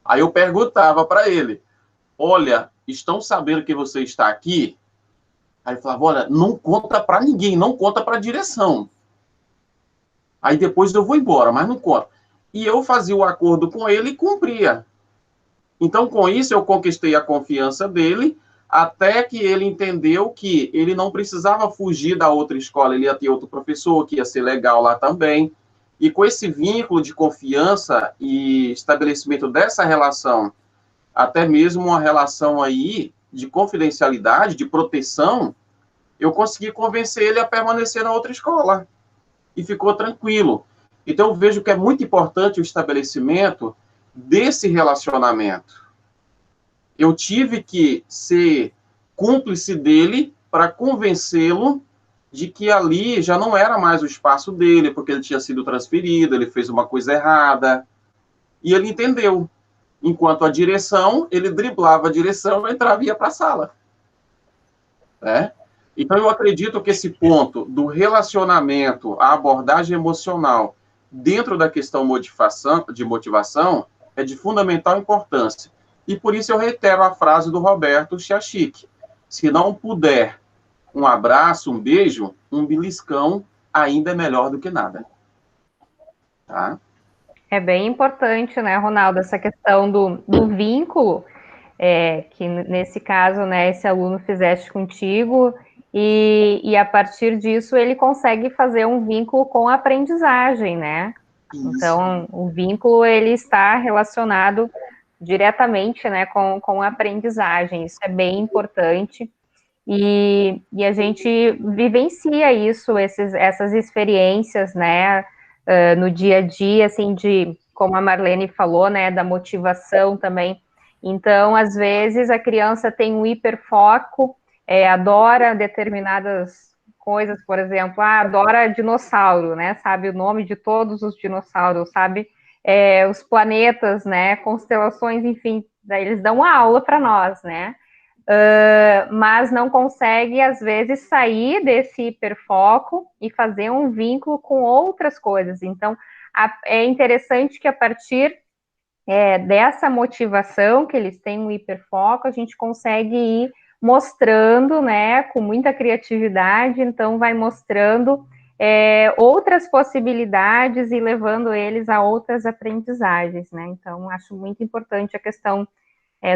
Aí eu perguntava para ele, olha, estão sabendo que você está aqui? Aí ele falava, olha, não conta para ninguém, não conta para a direção. Aí depois eu vou embora, mas não conta. E eu fazia o acordo com ele e cumpria. Então, com isso, eu conquistei a confiança dele, até que ele entendeu que ele não precisava fugir da outra escola, ele ia ter outro professor, que ia ser legal lá também. E com esse vínculo de confiança e estabelecimento dessa relação, até mesmo uma relação aí de confidencialidade, de proteção, eu consegui convencer ele a permanecer na outra escola. E ficou tranquilo. Então, eu vejo que é muito importante o estabelecimento desse relacionamento. Eu tive que ser cúmplice dele para convencê-lo de que ali já não era mais o espaço dele, porque ele tinha sido transferido, ele fez uma coisa errada. E ele entendeu. enquanto a direção, ele driblava a direção, entrava e ia para a sala. Né? Então, eu acredito que esse ponto do relacionamento, a abordagem emocional, dentro da questão de motivação, é de fundamental importância. E por isso eu reitero a frase do Roberto Chachik: se não puder um abraço, um beijo, um beliscão ainda é melhor do que nada. Tá? É bem importante, né, Ronaldo, essa questão do vínculo, que nesse caso, né, esse aluno fizeste contigo, e a partir disso ele consegue fazer um vínculo com a aprendizagem, né? Então, o vínculo, ele está relacionado diretamente, né, com a aprendizagem, isso é bem importante, e a gente vivencia isso, essas experiências, né, no dia a dia, assim, como a Marlene falou, né, da motivação também. Então, às vezes, a criança tem um hiperfoco, adora determinadas coisas, por exemplo, adora dinossauro, né, sabe o nome de todos os dinossauros, sabe os planetas, né, constelações, enfim, daí eles dão uma aula para nós, né, mas não consegue, às vezes, sair desse hiperfoco e fazer um vínculo com outras coisas. Então, é interessante que a partir dessa motivação, que eles têm um hiperfoco, a gente consegue ir mostrando, né, com muita criatividade, então vai mostrando outras possibilidades e levando eles a outras aprendizagens, né, então acho muito importante a questão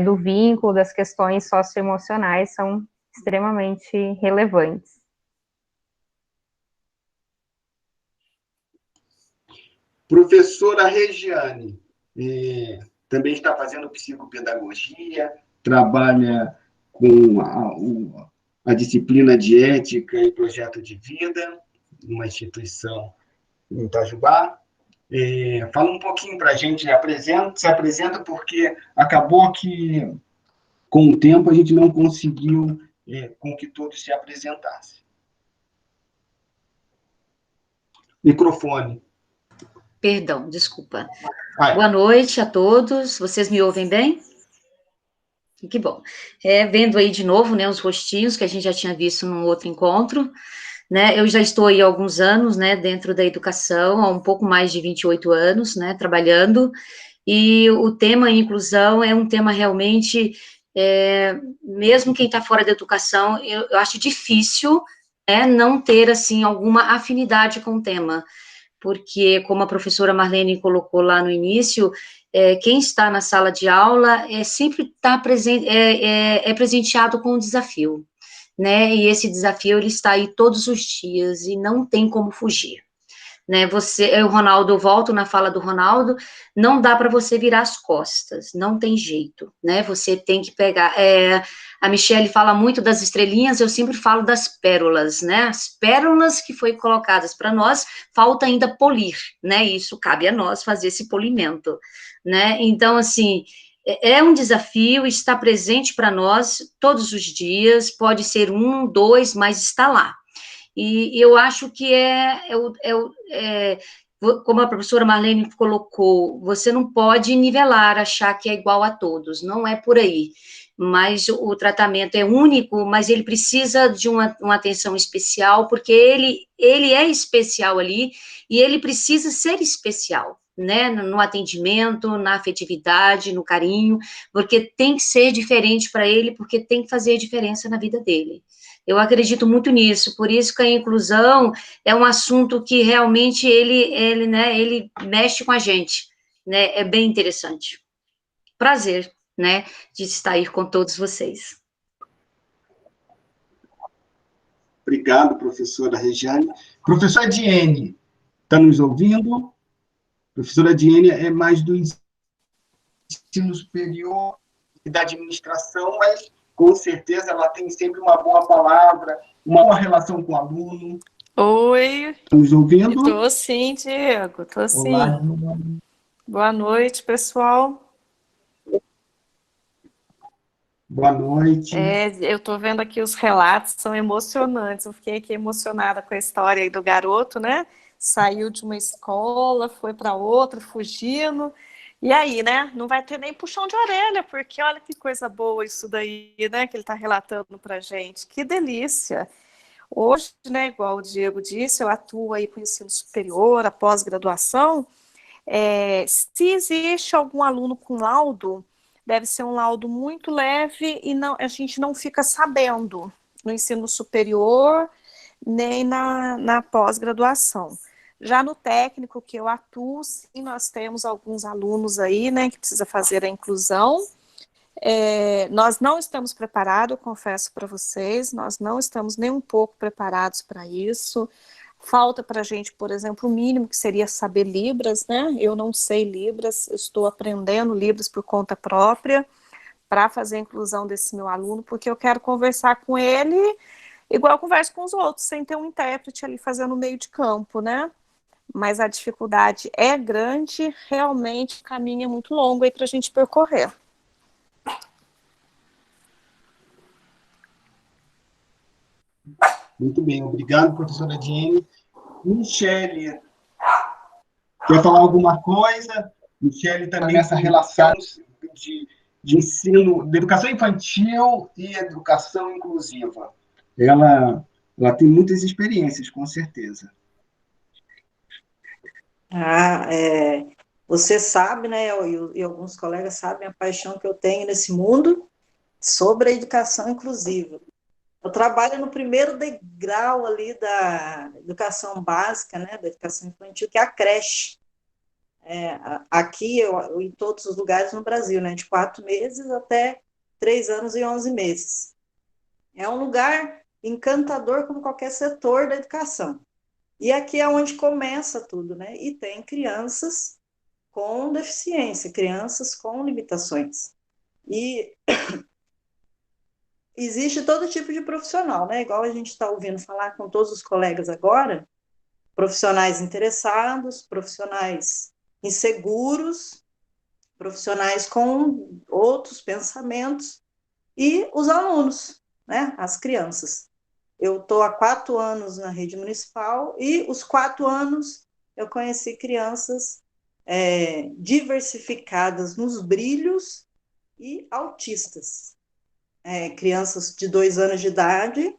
do vínculo, das questões socioemocionais, são extremamente relevantes. Professora Regiane, também está fazendo psicopedagogia, trabalha com a disciplina de ética e projeto de vida, numa instituição em Itajubá. Fala um pouquinho para a gente, se apresenta, porque acabou que, com o tempo, a gente não conseguiu com que todos se apresentassem. Microfone. Perdão, desculpa. Boa noite a todos. Vocês me ouvem bem? Que bom. Vendo aí de novo, né, os rostinhos que a gente já tinha visto num outro encontro, né, eu já estou aí há alguns anos, né, dentro da educação, há um pouco mais de 28 anos, né, trabalhando, e o tema inclusão é um tema realmente, mesmo quem está fora da educação, eu acho difícil, né, não ter, assim, alguma afinidade com o tema, porque, como a professora Marlene colocou lá no início, quem está na sala de aula sempre está presenteado com um desafio, né, e esse desafio, ele está aí todos os dias, e não tem como fugir, né, o Ronaldo, eu volto na fala do Ronaldo, não dá para você virar as costas, não tem jeito, né, você tem que pegar, a Michelle fala muito das estrelinhas, eu sempre falo das pérolas, né, as pérolas que foi colocadas para nós, falta ainda polir, né, isso cabe a nós fazer esse polimento, né, então, assim, é um desafio, está presente para nós todos os dias, pode ser 1, 2, mas está lá. E eu acho que como a professora Marlene colocou, você não pode nivelar, achar que é igual a todos, não é por aí. Mas o tratamento é único, mas ele precisa de uma atenção especial, porque ele é especial ali, e ele precisa ser especial, né, no atendimento, na afetividade, no carinho, porque tem que ser diferente para ele, porque tem que fazer a diferença na vida dele. Eu acredito muito nisso, por isso que a inclusão é um assunto que realmente ele mexe com a gente, né, é bem interessante. Prazer, né, de estar aí com todos vocês. Obrigado, professora Regiane. Professora Diene, está nos ouvindo? Professora Diene é mais do ensino superior e da administração, mas, com certeza, ela tem sempre uma boa palavra, uma boa relação com o aluno. Oi. Está nos ouvindo? Estou sim, Diego, estou sim. Olá. Boa noite, pessoal. Boa noite. Eu estou vendo aqui os relatos, são emocionantes. Eu fiquei aqui emocionada com a história aí do garoto, né? Saiu de uma escola, foi para outra, fugindo, E aí, né, não vai ter nem puxão de orelha, porque olha que coisa boa isso daí, né, que ele está relatando para a gente. Que delícia! Hoje, né, igual o Diego disse, eu atuo aí com o ensino superior, a pós-graduação. Se existe algum aluno com laudo, deve ser um laudo muito leve e não, a gente não fica sabendo no ensino superior nem na pós-graduação. Já no técnico que eu atuo, sim, nós temos alguns alunos aí, né, que precisa fazer a inclusão. Nós não estamos preparados, confesso para vocês, nós não estamos nem um pouco preparados para isso. Falta para a gente, por exemplo, o mínimo que seria saber Libras, né? Eu não sei Libras, eu estou aprendendo Libras por conta própria para fazer a inclusão desse meu aluno, porque eu quero conversar com ele igual eu converso com os outros, sem ter um intérprete ali fazendo o meio de campo, né? Mas a dificuldade é grande, realmente o caminho é muito longo aí para a gente percorrer. Muito bem, obrigado, professora Diene. Michele, quer falar alguma coisa? Michele também nessa relação de ensino, de educação infantil e educação inclusiva. Ela tem muitas experiências, com certeza. Você sabe, né, e alguns colegas sabem a paixão que eu tenho nesse mundo sobre a educação inclusiva. Eu trabalho no primeiro degrau ali da educação básica, né, da educação infantil, que é a creche. Aqui, em todos os lugares no Brasil, né, de 4 meses até 3 anos e 11 meses. É um lugar encantador como qualquer setor da educação. E aqui é onde começa tudo, né? E tem crianças com deficiência, crianças com limitações. E existe todo tipo de profissional, né? Igual a gente está ouvindo falar com todos os colegas agora, profissionais interessados, profissionais inseguros, profissionais com outros pensamentos e os alunos, né? As crianças. Eu estou há 4 anos na rede municipal e os 4 anos eu conheci crianças diversificadas nos brilhos e autistas. Crianças de 2 anos de idade,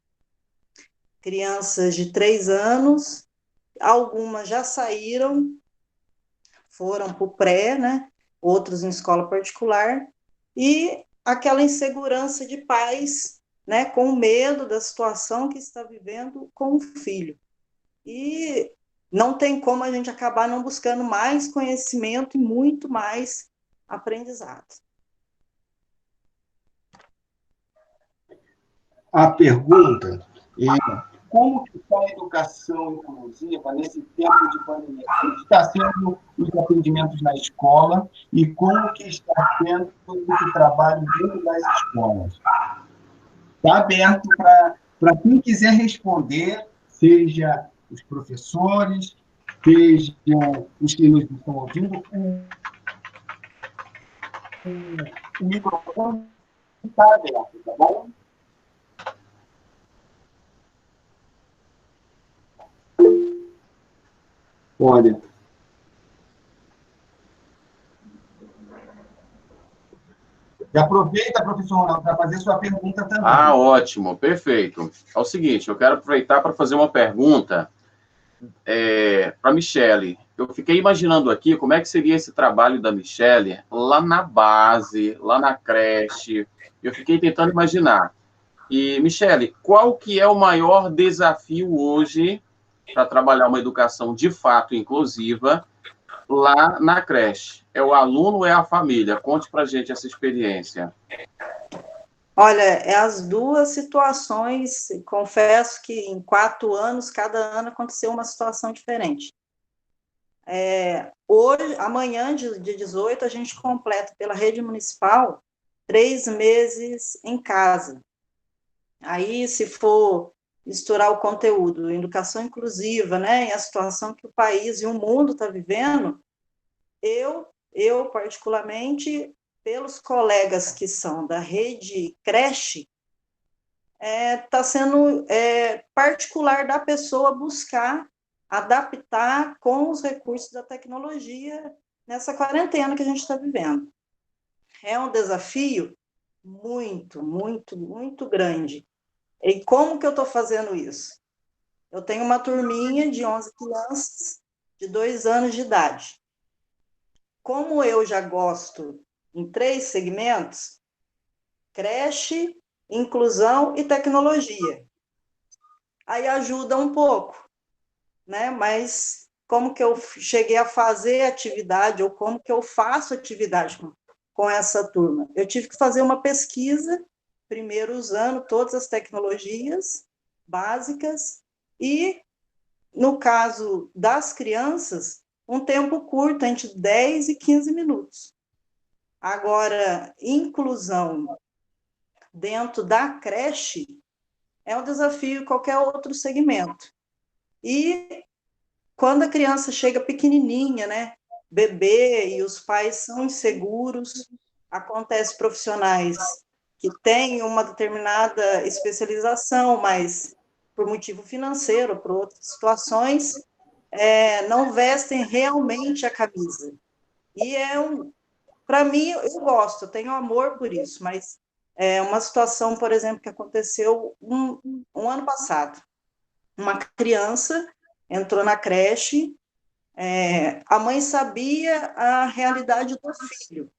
crianças de 3 anos, algumas já saíram, foram para o pré, né? Outros em escola particular, e aquela insegurança de pais, né, com medo da situação que está vivendo com o filho. E não tem como a gente acabar não buscando mais conhecimento e muito mais aprendizado. A pergunta é: como que está a educação inclusiva nesse tempo de pandemia? Como está sendo os atendimentos na escola e como que está sendo esse trabalho dentro das escolas? Está aberto para quem quiser responder, seja os professores, seja os que nos estão ouvindo. O microfone está aberto, tá bom? Olha. E aproveita, professor Ronaldo, para fazer sua pergunta também. Ah, ótimo, perfeito. É o seguinte, eu quero aproveitar para fazer uma pergunta para a Michele. Eu fiquei imaginando aqui como é que seria esse trabalho da Michele lá na base, lá na creche. Eu fiquei tentando imaginar. E, Michele, qual que é o maior desafio hoje para trabalhar uma educação de fato inclusiva lá na creche? É o aluno ou é a família? Conte para a gente essa experiência. Olha, as duas situações, confesso que em 4 anos, cada ano aconteceu uma situação diferente. Amanhã, dia 18, a gente completa pela rede municipal 3 meses em casa. Aí, se for misturar o conteúdo, educação inclusiva, né, e a situação que o país e o mundo está vivendo, eu particularmente, pelos colegas que são da rede creche, está sendo particular da pessoa buscar adaptar com os recursos da tecnologia nessa quarentena que a gente está vivendo. É um desafio muito, muito, muito grande. E como que eu estou fazendo isso? Eu tenho uma turminha de 11 crianças de 2 anos de idade. Como eu já gosto em 3 segmentos, creche, inclusão e tecnologia. Aí ajuda um pouco, né? Mas como que eu cheguei a fazer atividade, ou como que eu faço atividade com essa turma? Eu tive que fazer uma pesquisa, primeiro usando todas as tecnologias básicas, e, no caso das crianças, um tempo curto, entre 10 e 15 minutos. Agora, inclusão dentro da creche é um desafio em qualquer outro segmento. E quando a criança chega pequenininha, né, bebê, e os pais são inseguros, acontece profissionais que têm uma determinada especialização, mas por motivo financeiro, por outras situações, não vestem realmente a camisa. E para mim, eu gosto, eu tenho amor por isso, mas é uma situação, por exemplo, que aconteceu um ano passado. Uma criança entrou na creche, a mãe sabia a realidade do filho,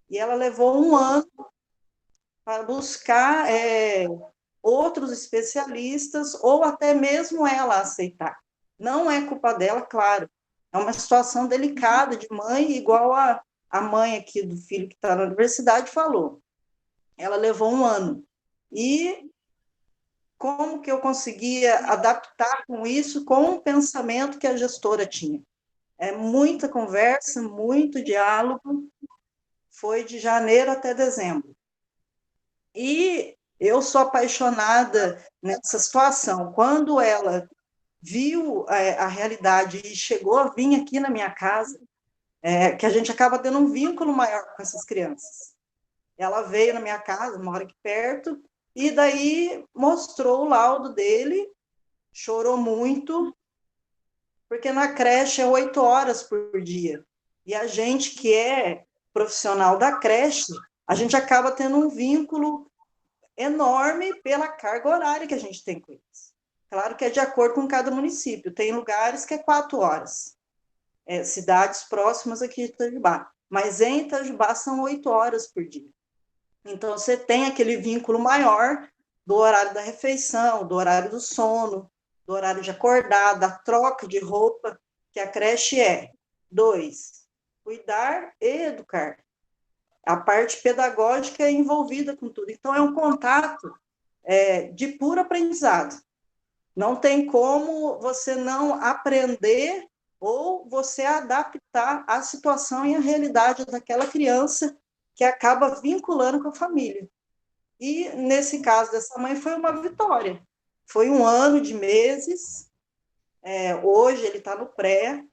e ela levou 1 ano para buscar outros especialistas, ou até mesmo ela aceitar. Não é culpa dela, claro, é uma situação delicada de mãe, igual a mãe aqui do filho que está na universidade falou. Ela levou 1 ano. E como que eu conseguia adaptar com isso, com o pensamento que a gestora tinha? Muita conversa, muito diálogo, foi de janeiro até dezembro. E eu sou apaixonada nessa situação. Quando ela viu a realidade e chegou a vir aqui na minha casa, que a gente acaba tendo um vínculo maior com essas crianças. Ela veio na minha casa, mora aqui perto, e daí mostrou o laudo dele, chorou muito, porque na creche é 8 horas por dia. E a gente que é profissional da creche, a gente acaba tendo um vínculo enorme pela carga horária que a gente tem com eles. Claro que é de acordo com cada município. Tem lugares que é 4 horas. Cidades próximas aqui de Itajubá. Mas em Itajubá são 8 horas por dia. Então, você tem aquele vínculo maior do horário da refeição, do horário do sono, do horário de acordar, da troca de roupa, que a creche é. 2, cuidar e educar. A parte pedagógica é envolvida com tudo. Então, é um contato de puro aprendizado. Não tem como você não aprender ou você adaptar a situação e a realidade daquela criança que acaba vinculando com a família. E, nesse caso dessa mãe, foi uma vitória. Foi 1 ano de meses, hoje ele está no pré,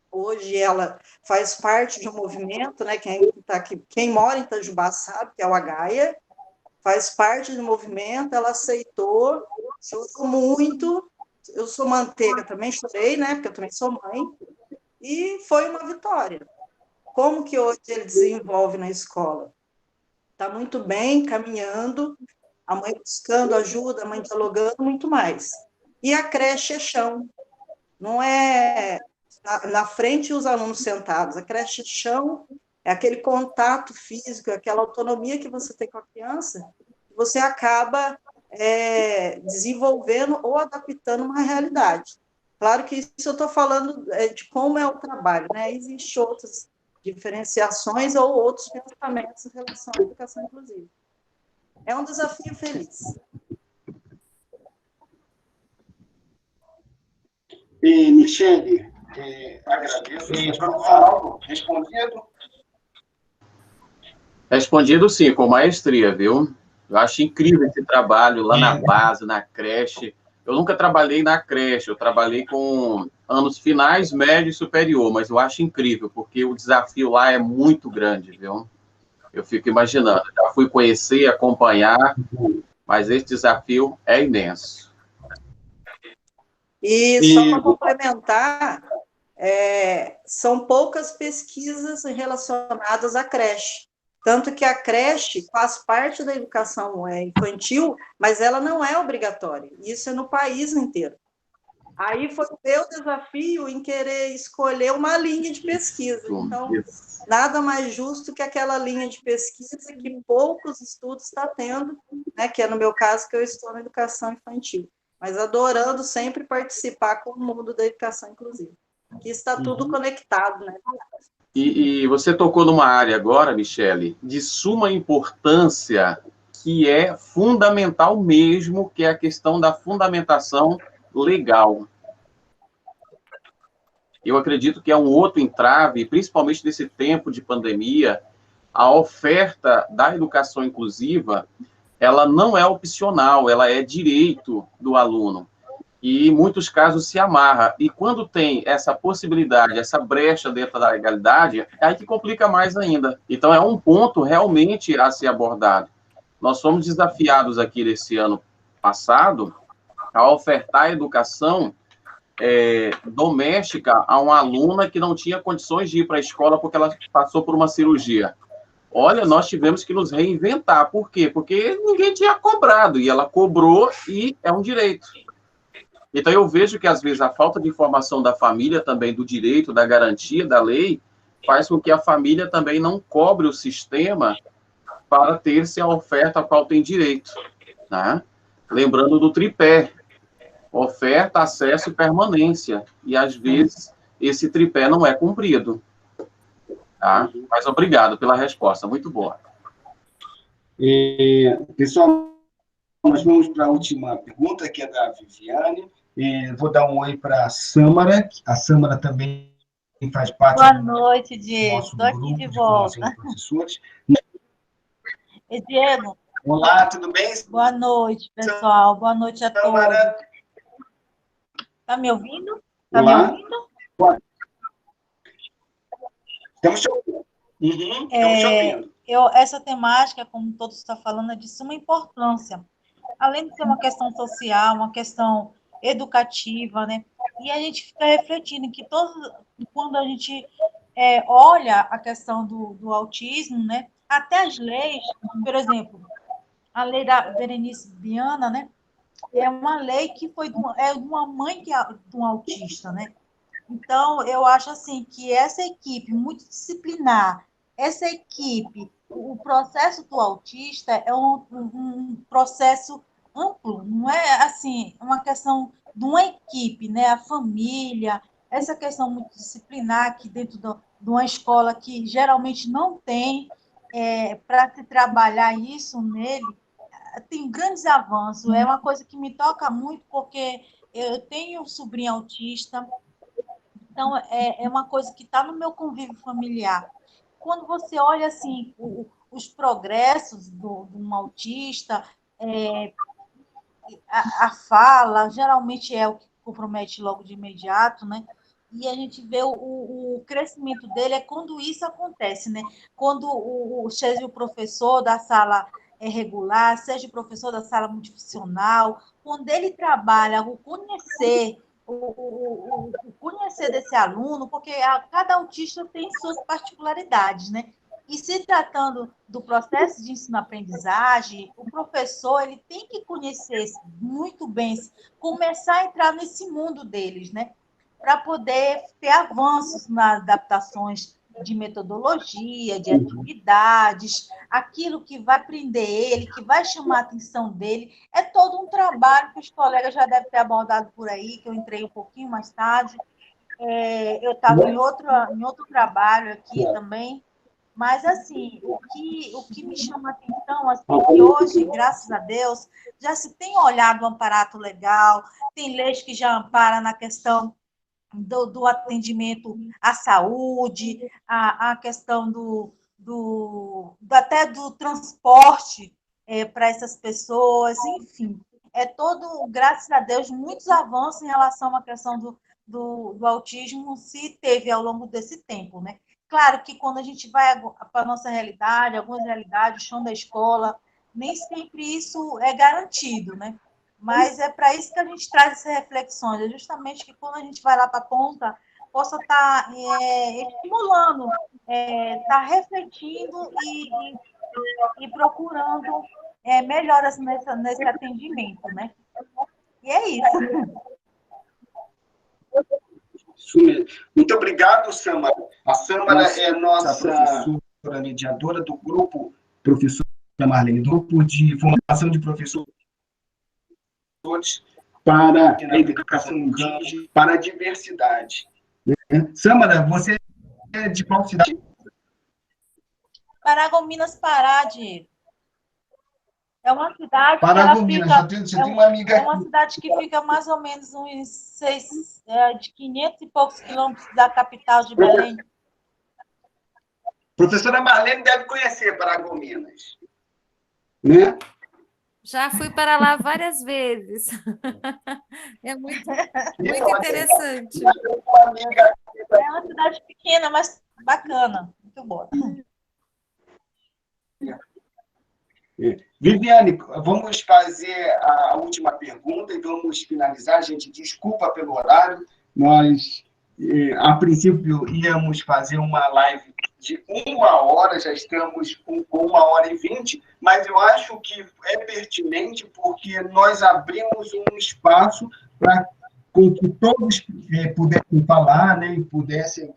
hoje ela faz parte de um movimento, né, quem mora em Itajubá sabe que é o Agaia, faz parte do movimento, ela aceitou, chorou muito, eu sou manteiga, também chorei, né, porque eu também sou mãe, e foi uma vitória. Como que hoje ele desenvolve na escola? Está muito bem, caminhando, a mãe buscando ajuda, a mãe dialogando, muito mais. E a creche é chão, não é na frente os alunos sentados, a creche é chão, é aquele contato físico, aquela autonomia que você tem com a criança, você acaba desenvolvendo ou adaptando uma realidade. Claro que isso eu estou falando de como é o trabalho, né? Existem outras diferenciações ou outros pensamentos em relação à educação inclusiva. É um desafio feliz. E, Michele, agradeço. Respondido? Respondido, sim, com maestria, viu? Eu acho incrível esse trabalho lá na base, na creche. Eu nunca trabalhei na creche, eu trabalhei com anos finais, médio e superior, mas eu acho incrível, porque o desafio lá é muito grande, viu? Eu fico imaginando, já fui conhecer, acompanhar, mas esse desafio é imenso. E só para complementar, são poucas pesquisas relacionadas à creche. Tanto que a creche faz parte da educação infantil, mas ela não é obrigatória. Isso é no país inteiro. Aí foi o meu desafio em querer escolher uma linha de pesquisa. Então, nada mais justo que aquela linha de pesquisa que poucos estudos estão tendo, né, que é no meu caso, que eu estou na educação infantil. Mas adorando sempre participar com o mundo da educação inclusiva. Aqui está tudo conectado, né? E você tocou numa área agora, Michele, de suma importância, que é fundamental mesmo, que é a questão da fundamentação legal. Eu acredito que é um outro entrave, principalmente nesse tempo de pandemia, a oferta da educação inclusiva, ela não é opcional, ela é direito do aluno. E, em muitos casos, se amarra. E quando tem essa possibilidade, essa brecha dentro da legalidade, é aí que complica mais ainda. Então, é um ponto realmente a ser abordado. Nós fomos desafiados aqui nesse ano passado a ofertar educação doméstica a uma aluna que não tinha condições de ir para a escola porque ela passou por uma cirurgia. Olha, nós tivemos que nos reinventar. Por quê? Porque ninguém tinha cobrado, e ela cobrou, e é um direito. Então, eu vejo que, às vezes, a falta de informação da família também, do direito, da garantia, da lei, faz com que a família também não cobre o sistema para ter-se a oferta a qual tem direito. Né? Lembrando do tripé: oferta, acesso e permanência. E, às vezes, esse tripé não é cumprido. Tá? Mas obrigado pela resposta, muito boa. Pessoal, nós vamos para a última pergunta, que é da Viviane. Vou dar um oi para a Sâmara. A Sâmara também faz parte Boa noite, Diego. Estou aqui de volta. Professores. Diego. Olá, tudo bem? Boa noite, pessoal. Boa noite a todos. Está me ouvindo? Está me ouvindo? Estamos te ouvindo. Estamos te ouvindo. Essa temática, como todos estão falando, é de suma importância. Além de ser uma questão social, uma questão educativa, né? E a gente fica refletindo que quando a gente olha a questão do autismo, né? Até as leis, por exemplo, a lei da Berenice Viana, né? É uma lei que foi de uma mãe de um autista, né? Então, eu acho assim que essa equipe multidisciplinar, essa equipe, o processo do autista é um processo amplo, não é assim uma questão de uma equipe, né? A família, essa questão multidisciplinar aqui dentro de uma escola que geralmente não tem, para se trabalhar isso nele, tem grandes avanços. É uma coisa que me toca muito, porque eu tenho um sobrinho autista. Então, é uma coisa que está no meu convívio familiar. Quando você olha assim, os progressos de um autista, a fala, geralmente é o que compromete logo de imediato, né? E a gente vê o crescimento dele quando isso acontece, né? Quando seja o professor da sala regular, seja o professor da sala multifuncional, quando ele trabalha o conhecer desse aluno, porque cada autista tem suas particularidades, né? E se tratando do processo de ensino-aprendizagem, o professor ele tem que conhecer muito bem, começar a entrar nesse mundo deles, né? Para poder ter avanços nas adaptações de metodologia, de atividades, aquilo que vai prender ele, que vai chamar a atenção dele. É todo um trabalho que os colegas já devem ter abordado por aí, que eu entrei um pouquinho mais tarde. Eu estava em outro trabalho aqui também, mas, assim, o que me chama a atenção, assim, que hoje, graças a Deus, já se tem olhado um aparato legal, tem leis que já amparam na questão do atendimento à saúde, a questão até do transporte para essas pessoas, enfim, graças a Deus, muitos avanços em relação à questão do autismo se teve ao longo desse tempo, né? Claro que quando a gente vai para a nossa realidade, algumas realidades, o chão da escola, nem sempre isso é garantido, né? Mas é para isso que a gente traz essas reflexões, é justamente que quando a gente vai lá para a ponta, possa estar estimulando, estar refletindo e procurando melhoras nesse atendimento, né? E é isso. Isso mesmo. Muito obrigado, Sâmara. A Sâmara é nossa professora mediadora do grupo, professora Marlene, do grupo de formação de professores para a educação indígena, para a diversidade. Sâmara, você é de qual cidade? Paragominas, Pará, Diego. É uma cidade Paragominas, você tem uma amiga uma cidade que fica mais ou menos de 500 e poucos quilômetros da capital de Belém. Professora Marlene deve conhecer Paragominas, né? Já fui para lá várias vezes. É muito interessante. É uma cidade pequena, mas bacana. Muito boa. Viviane, vamos fazer a última pergunta e vamos finalizar. Gente, desculpa pelo horário. Nós, a princípio, íamos fazer uma live de 1 hora, já estamos com 1h20, mas eu acho que é pertinente porque nós abrimos um espaço para que todos pudessem falar, né, e pudessem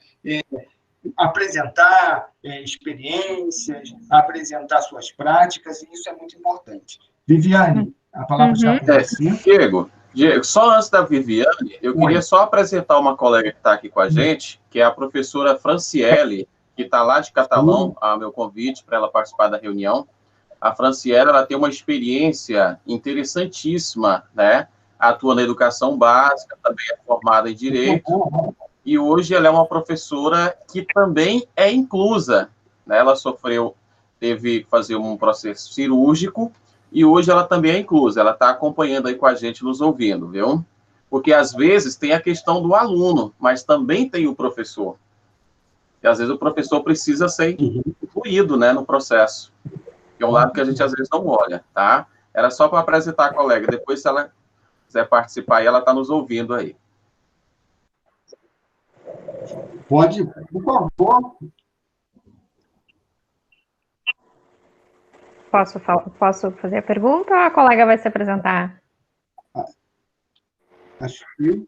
apresentar experiências, apresentar suas práticas, e isso é muito importante. Viviane, a palavra está com você. Diego, só antes da Viviane, eu queria só apresentar uma colega que está aqui com a gente, que é a professora Franciele, que está lá de Catalão, a meu convite para ela participar da reunião. A Franciele, ela tem uma experiência interessantíssima, né? Atua na educação básica, também é formada em Direito, e hoje ela é uma professora que também é inclusa, né? Ela teve que fazer um processo cirúrgico, e hoje ela também é inclusa, ela está acompanhando aí com a gente, nos ouvindo, viu? Porque às vezes tem a questão do aluno, mas também tem o professor. E às vezes o professor precisa ser incluído, né, no processo. Que é um lado que a gente às vezes não olha, tá? Era só para apresentar a colega, depois se ela quiser participar aí, ela está nos ouvindo aí. Pode, por favor. Posso fazer a pergunta ou a colega vai se apresentar? Acho que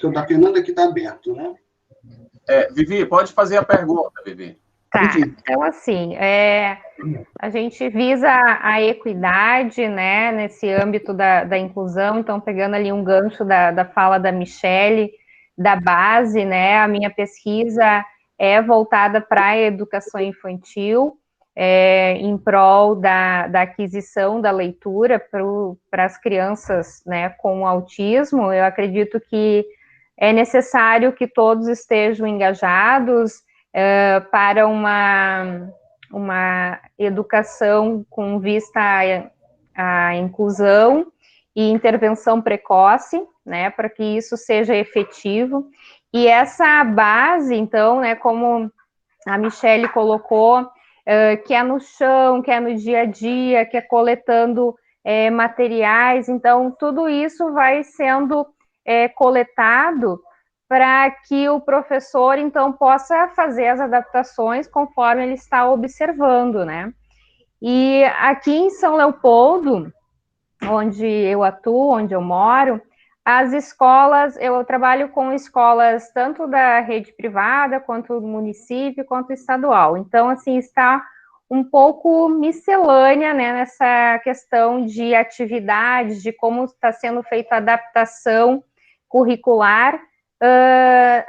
o da Fernanda aqui está aberto, né? Vivi, pode fazer a pergunta, Vivi. Tá, então assim, a gente visa a equidade, né, nesse âmbito da inclusão, então pegando ali um gancho da fala da Michele, da base, né, a minha pesquisa é voltada para a educação infantil, em prol da aquisição da leitura para as crianças, né, com autismo. Eu acredito que é necessário que todos estejam engajados para uma educação com vista à inclusão e intervenção precoce, né, para que isso seja efetivo. E essa base, então, né, como a Michele colocou, que é no chão, que é no dia a dia, que é coletando materiais, então tudo isso vai sendo coletado para que o professor, então, possa fazer as adaptações conforme ele está observando, né? E aqui em São Leopoldo, onde eu atuo, onde eu moro, as escolas, eu trabalho com escolas tanto da rede privada, quanto do município, quanto estadual. Então, assim, está um pouco miscelânea, né, nessa questão de atividades, de como está sendo feita a adaptação curricular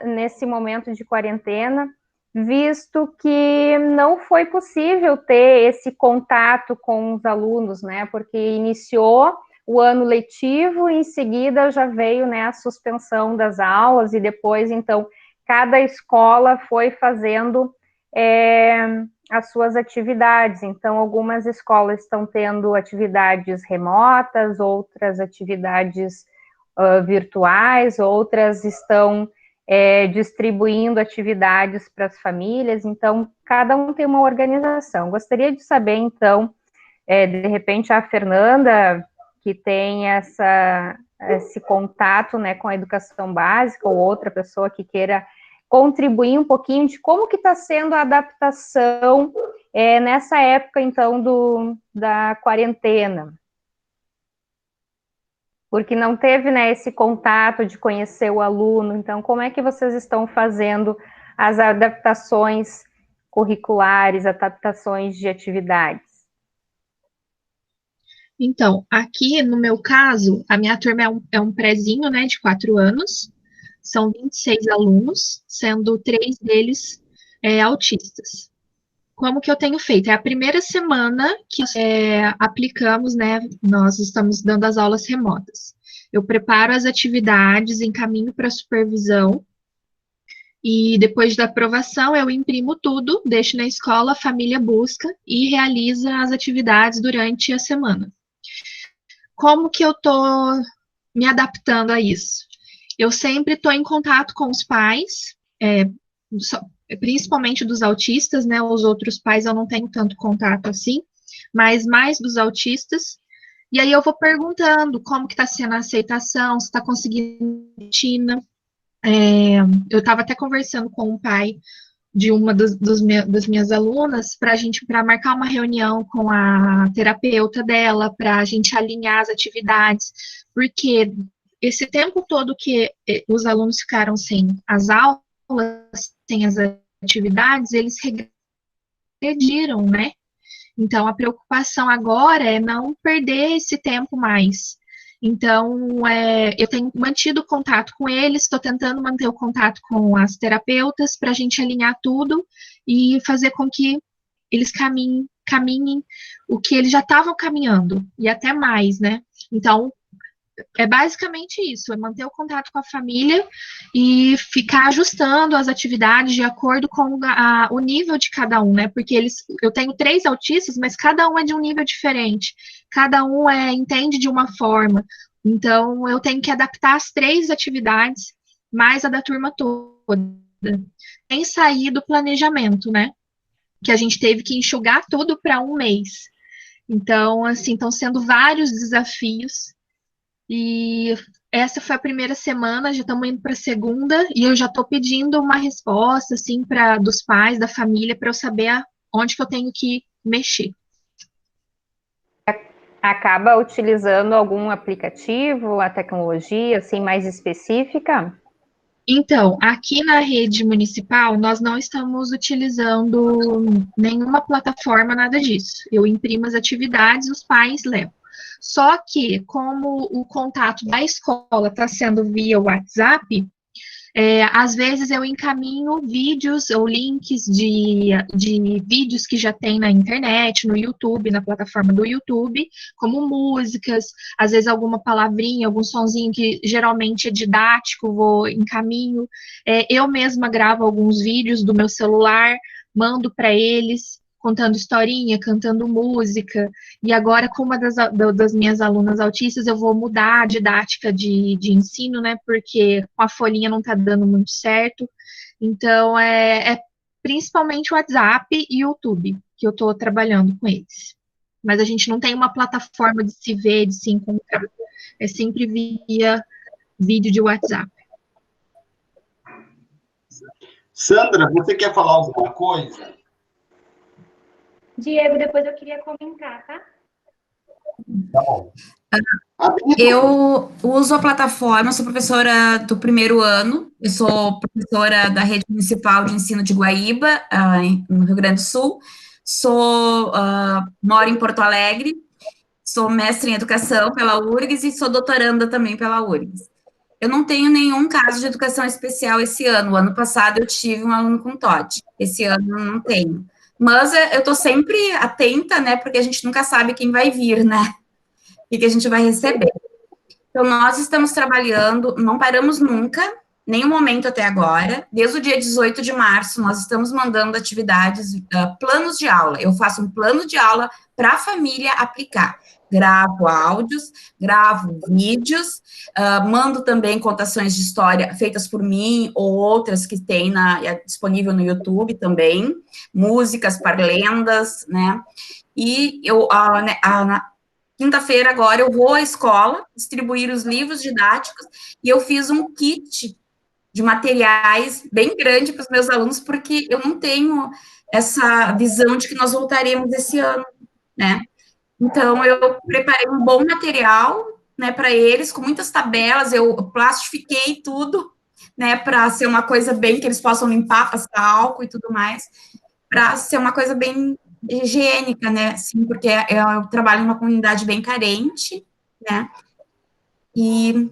nesse momento de quarentena, visto que não foi possível ter esse contato com os alunos, né, porque iniciou o ano letivo, e em seguida já veio, né, a suspensão das aulas, e depois, então, cada escola foi fazendo as suas atividades. Então, algumas escolas estão tendo atividades remotas, outras atividades virtuais, outras estão distribuindo atividades para as famílias. Então, cada um tem uma organização. Gostaria de saber, então, de repente, a Fernanda, que tem esse contato, né, com a educação básica, ou outra pessoa que queira contribuir um pouquinho de como que está sendo a adaptação nessa época, então, da quarentena. Porque não teve, né, esse contato de conhecer o aluno. Então, como é que vocês estão fazendo as adaptações curriculares, adaptações de atividades? Então, aqui no meu caso, a minha turma é um prézinho, né, de 4 anos, são 26 alunos, sendo 3 deles autistas. Como que eu tenho feito? É a primeira semana que aplicamos, né, nós estamos dando as aulas remotas. Eu preparo as atividades, encaminho para a supervisão, e depois da aprovação eu imprimo tudo, deixo na escola, a família busca e realiza as atividades durante a semana. Como que eu estou me adaptando a isso? Eu sempre estou em contato com os pais, principalmente dos autistas, né? Os outros pais eu não tenho tanto contato assim, mas mais dos autistas. E aí eu vou perguntando como que está sendo a aceitação, se está conseguindo rotina. Eu estava até conversando com o pai de uma das minhas alunas para marcar uma reunião com a terapeuta dela, para a gente alinhar as atividades, porque esse tempo todo que os alunos ficaram sem as aulas, sem as atividades, eles regrediram, né? Então, a preocupação agora é não perder esse tempo mais. Então, eu tenho mantido contato com eles, estou tentando manter o contato com as terapeutas para a gente alinhar tudo e fazer com que eles caminhem o que eles já estavam caminhando, e até mais, né? Então, é basicamente isso, é manter o contato com a família e ficar ajustando as atividades de acordo com o nível de cada um, né? Porque eu tenho 3 autistas, mas cada um é de um nível diferente, cada um entende de uma forma, então eu tenho que adaptar as 3 atividades, mais a da turma toda, sem sair do planejamento, né? Que a gente teve que enxugar tudo para um mês. Então, assim, estão sendo vários desafios. E essa foi a primeira semana, já estamos indo para a segunda, e eu já estou pedindo uma resposta, assim, dos pais, da família, para eu saber onde que eu tenho que mexer. Acaba utilizando algum aplicativo, a tecnologia, assim, mais específica? Então, aqui na rede municipal, nós não estamos utilizando nenhuma plataforma, nada disso. Eu imprimo as atividades, os pais levam. Só que, como o contato da escola está sendo via WhatsApp, às vezes eu encaminho vídeos ou links de vídeos que já tem na internet, no YouTube, na plataforma do YouTube, como músicas, às vezes alguma palavrinha, algum sonzinho que geralmente é didático, encaminho. Eu mesma gravo alguns vídeos do meu celular, mando para eles, contando historinha, cantando música, e agora com uma das minhas alunas autistas eu vou mudar a didática de ensino, né, porque com a folhinha não está dando muito certo, então principalmente o WhatsApp e o YouTube, que eu estou trabalhando com eles, mas a gente não tem uma plataforma de se ver, de se encontrar, é sempre via vídeo de WhatsApp. Sandra, você quer falar alguma coisa? Diego, depois eu queria comentar, tá? Tá bom. Eu uso a plataforma, sou professora do primeiro ano, eu sou professora da Rede Municipal de Ensino de Guaíba, no Rio Grande do Sul, moro em Porto Alegre, sou mestre em Educação pela URGS e sou doutoranda também pela URGS. Eu não tenho nenhum caso de educação especial esse ano, o ano passado eu tive um aluno com TOD, esse ano não tenho. Mas eu estou sempre atenta, né, porque a gente nunca sabe quem vai vir, né, e que a gente vai receber. Então, nós estamos trabalhando, não paramos nunca, nenhum momento até agora. Desde o dia 18 de março, nós estamos mandando atividades, planos de aula. Eu faço um plano de aula para a família aplicar. Gravo áudios, gravo vídeos, mando também contações de história feitas por mim ou outras que tem disponível no YouTube também, músicas, parlendas, né? E quinta-feira agora eu vou à escola distribuir os livros didáticos e eu fiz um kit de materiais bem grande para os meus alunos, porque eu não tenho essa visão de que nós voltaremos esse ano, né? Então, eu preparei um bom material, né, para eles, com muitas tabelas, eu plastifiquei tudo, né, para ser uma coisa bem que eles possam limpar, passar álcool e tudo mais, para ser uma coisa bem higiênica, né, assim, porque eu trabalho em uma comunidade bem carente, né, e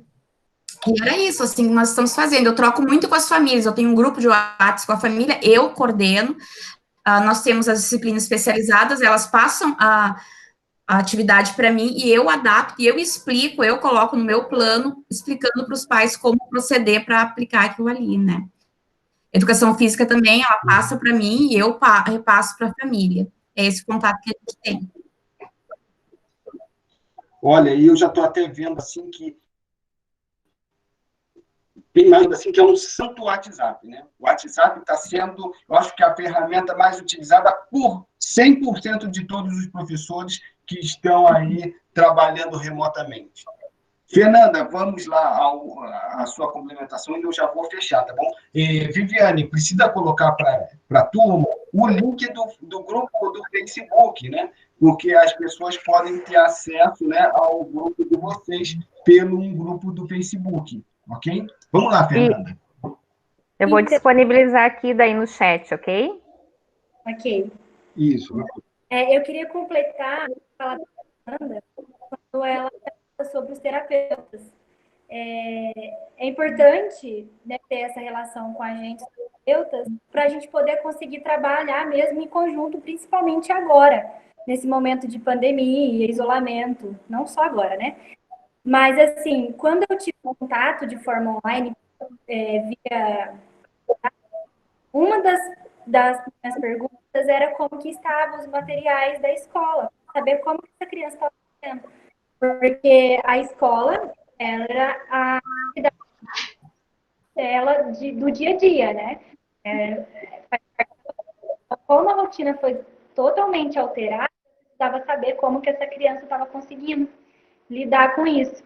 era isso, assim, que nós estamos fazendo. Eu troco muito com as famílias, eu tenho um grupo de WhatsApp com a família, eu coordeno, nós temos as disciplinas especializadas, elas passam a atividade para mim, e eu adapto, e eu explico, eu coloco no meu plano, explicando para os pais como proceder para aplicar aquilo ali, né. Educação física também, ela passa para mim, e eu repasso para a família. É esse contato que a gente tem. Olha, e eu já estou até vendo, assim, que bem mais assim, que é um santo WhatsApp, né? O WhatsApp está sendo, eu acho que a ferramenta mais utilizada por 100% de todos os professores que estão aí trabalhando remotamente. Fernanda, vamos lá à sua complementação e eu já vou fechar, tá bom? Viviane, precisa colocar para a turma o link do grupo do Facebook, né? Porque as pessoas podem ter acesso, né, ao grupo de vocês pelo grupo do Facebook, ok? Vamos lá, Fernanda. Eu vou disponibilizar aqui daí no chat, ok? Ok. Isso. Eu queria completar a fala da Fernanda quando ela fala sobre os terapeutas. É importante, né, ter essa relação com a gente, os terapeutas, para a gente poder conseguir trabalhar mesmo em conjunto, principalmente agora, nesse momento de pandemia, isolamento, não só agora, né? Mas, assim, quando eu tive contato de forma online, via... Uma das minhas perguntas era como que estavam os materiais da escola, saber como que essa criança estava fazendo. Porque a escola, ela era a atividade dela do dia a dia, né? Como a rotina foi totalmente alterada, eu precisava saber como que essa criança estava conseguindo lidar com isso.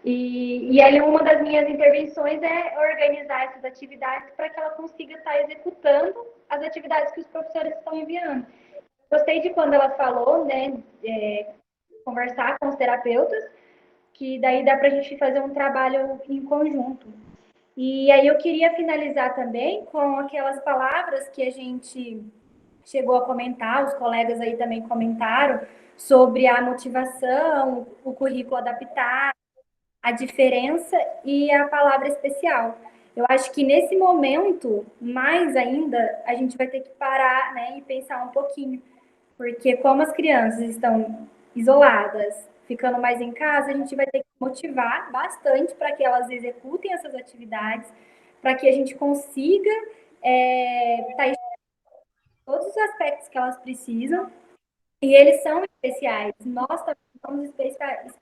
E aí uma das minhas intervenções é organizar essas atividades para que ela consiga estar executando as atividades que os professores estão enviando. Gostei de quando ela falou, né, conversar com os terapeutas, que daí dá para a gente fazer um trabalho em conjunto. E aí eu queria finalizar também com aquelas palavras que a gente chegou a comentar, os colegas aí também comentaram, sobre a motivação, o currículo adaptado, a diferença e a palavra especial. Eu acho que nesse momento, mais ainda, a gente vai ter que parar, né, e pensar um pouquinho, porque como as crianças estão isoladas, ficando mais em casa, a gente vai ter que motivar bastante para que elas executem essas atividades, para que a gente consiga estar em todos os aspectos que elas precisam, e eles são especiais, nós também somos especiais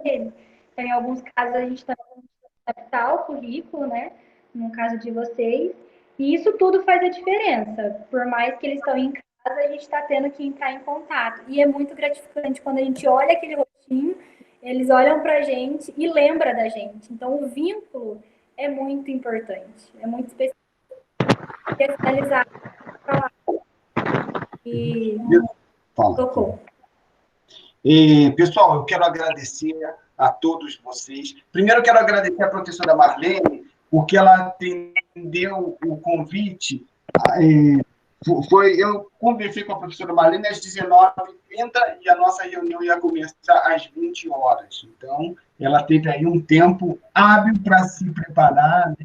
neles. Então, em alguns casos, a gente também tem que adaptar o currículo, né? No caso de vocês. E isso tudo faz a diferença. Por mais que eles estão em casa, a gente está tendo que entrar em contato. E é muito gratificante quando a gente olha aquele rostinho, eles olham para a gente e lembram da gente. Então, o vínculo é muito importante. É muito especializado. E tocou. Pessoal, eu quero agradecer a todos vocês. Primeiro, eu quero agradecer a professora Marlene, porque ela atendeu o convite. Eu conversei com a professora Marlene às 19h30 e a nossa reunião ia começar às 20 horas. Então, ela teve aí um tempo hábil para se preparar, né,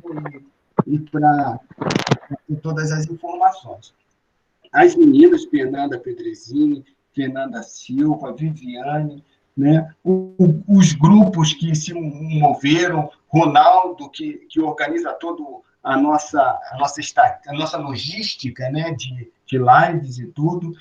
e para ter todas as informações. As meninas, Fernanda Pedrezini, Fernanda Silva, Viviane, né? Os grupos que se moveram, Ronaldo, que organiza toda a nossa logística, né? de lives e tudo.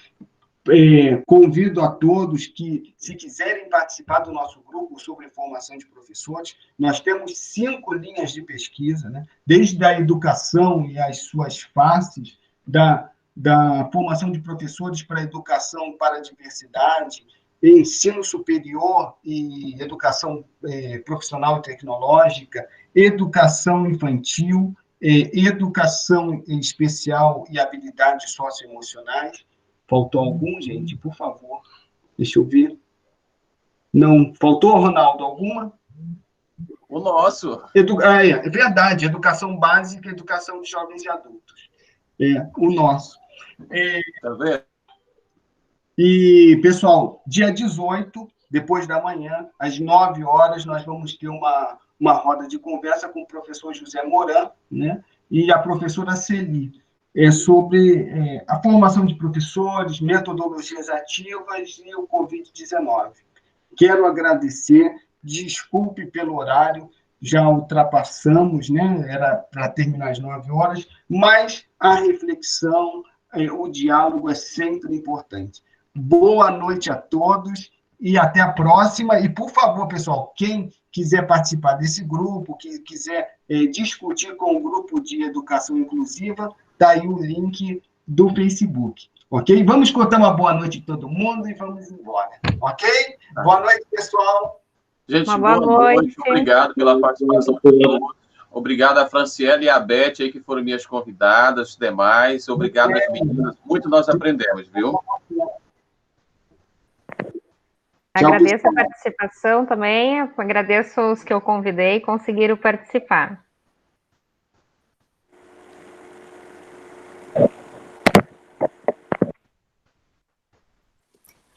Convido a todos que, se quiserem participar do nosso grupo sobre formação de professores, nós temos 5 linhas de pesquisa, né? Desde a educação e as suas faces, da formação de professores para a educação para a diversidade, ensino superior e educação profissional e tecnológica, educação infantil, educação especial e habilidades socioemocionais. Faltou algum, gente? Por favor. Deixa eu ver. Não. Faltou, Ronaldo, alguma? O nosso. É verdade. Educação básica e educação de jovens e adultos. O nosso. Tá vendo? E, pessoal, dia 18, depois da manhã, às 9 horas, nós vamos ter uma roda de conversa com o professor José Moran, né, e a professora Celi, sobre a formação de professores, metodologias ativas e o Covid-19. Quero agradecer, desculpe pelo horário, já ultrapassamos, né, era para terminar às 9 horas, mas a reflexão, o diálogo é sempre importante. Boa noite a todos e até a próxima. E, por favor, pessoal, quem quiser participar desse grupo, que quiser discutir com o grupo de educação inclusiva, está aí o link do Facebook, ok? Vamos contar uma boa noite de todo mundo e vamos embora, ok? Boa noite, pessoal. Gente, boa noite. Obrigado pela participação de todos. Obrigado a Franciele e a Beth, aí, que foram minhas convidadas, os demais. Obrigado às meninas. Muito nós aprendemos, viu? Agradeço a participação também, agradeço os que eu convidei e conseguiram participar.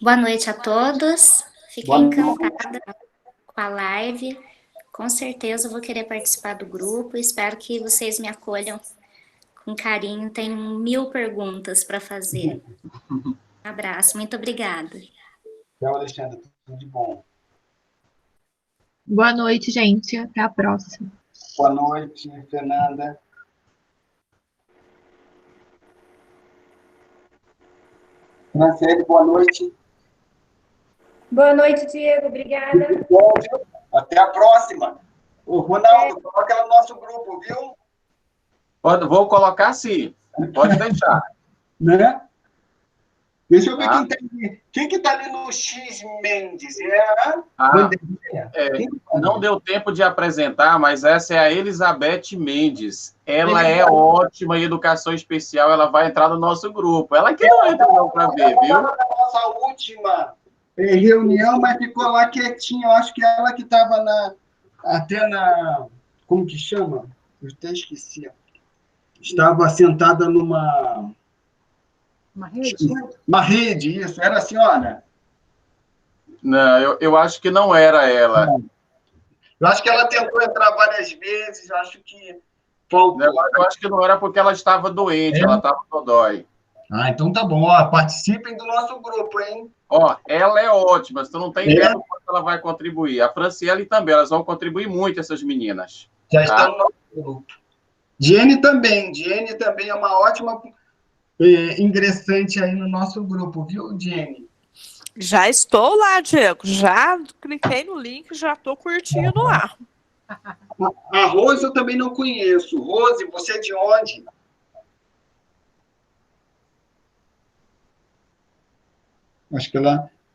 Boa noite a todos, fiquei encantada com a live, com certeza vou querer participar do grupo, espero que vocês me acolham com carinho, tenho 1000 perguntas para fazer. Um abraço, muito obrigada. Tchau, Alexandre. Tudo de bom. Boa noite, gente. Até a próxima. Boa noite, Fernanda. Franciele, boa noite. Boa noite, Diego. Obrigada. Bom, viu? Até a próxima. O Ronaldo, coloca ela no nosso grupo, viu? Vou colocar sim. Pode deixar. Né? Deixa eu ver quem que está ali no X Mendes. Não deu tempo de apresentar, mas essa é a Elizabeth Mendes. Ela é ótima em educação especial, ela vai entrar no nosso grupo. Ela que não entra não para ver, viu? Ela na nossa última reunião, mas ficou lá quietinha. Eu acho que ela que estava até na... Como que chama? Eu até esqueci. Estava sentada numa... Uma rede, isso. Era a senhora? Não, eu acho que não era ela. Eu acho que ela tentou entrar várias vezes, acho que faltou. Eu acho que não era porque ela estava doente, ela estava dodói. Ah, então tá bom. Ó, participem do nosso grupo, hein? Ó, ela é ótima, você não tem ideia do quanto ela vai contribuir. A Franciele também, elas vão contribuir muito, essas meninas. Já estão no nosso grupo. Diene também é uma ótima... ingressante aí no nosso grupo, viu, Jenny? Já estou lá, Diego. Já cliquei no link, já estou curtindo lá. A Rose eu também não conheço. Rose, você é de onde? Acho que ela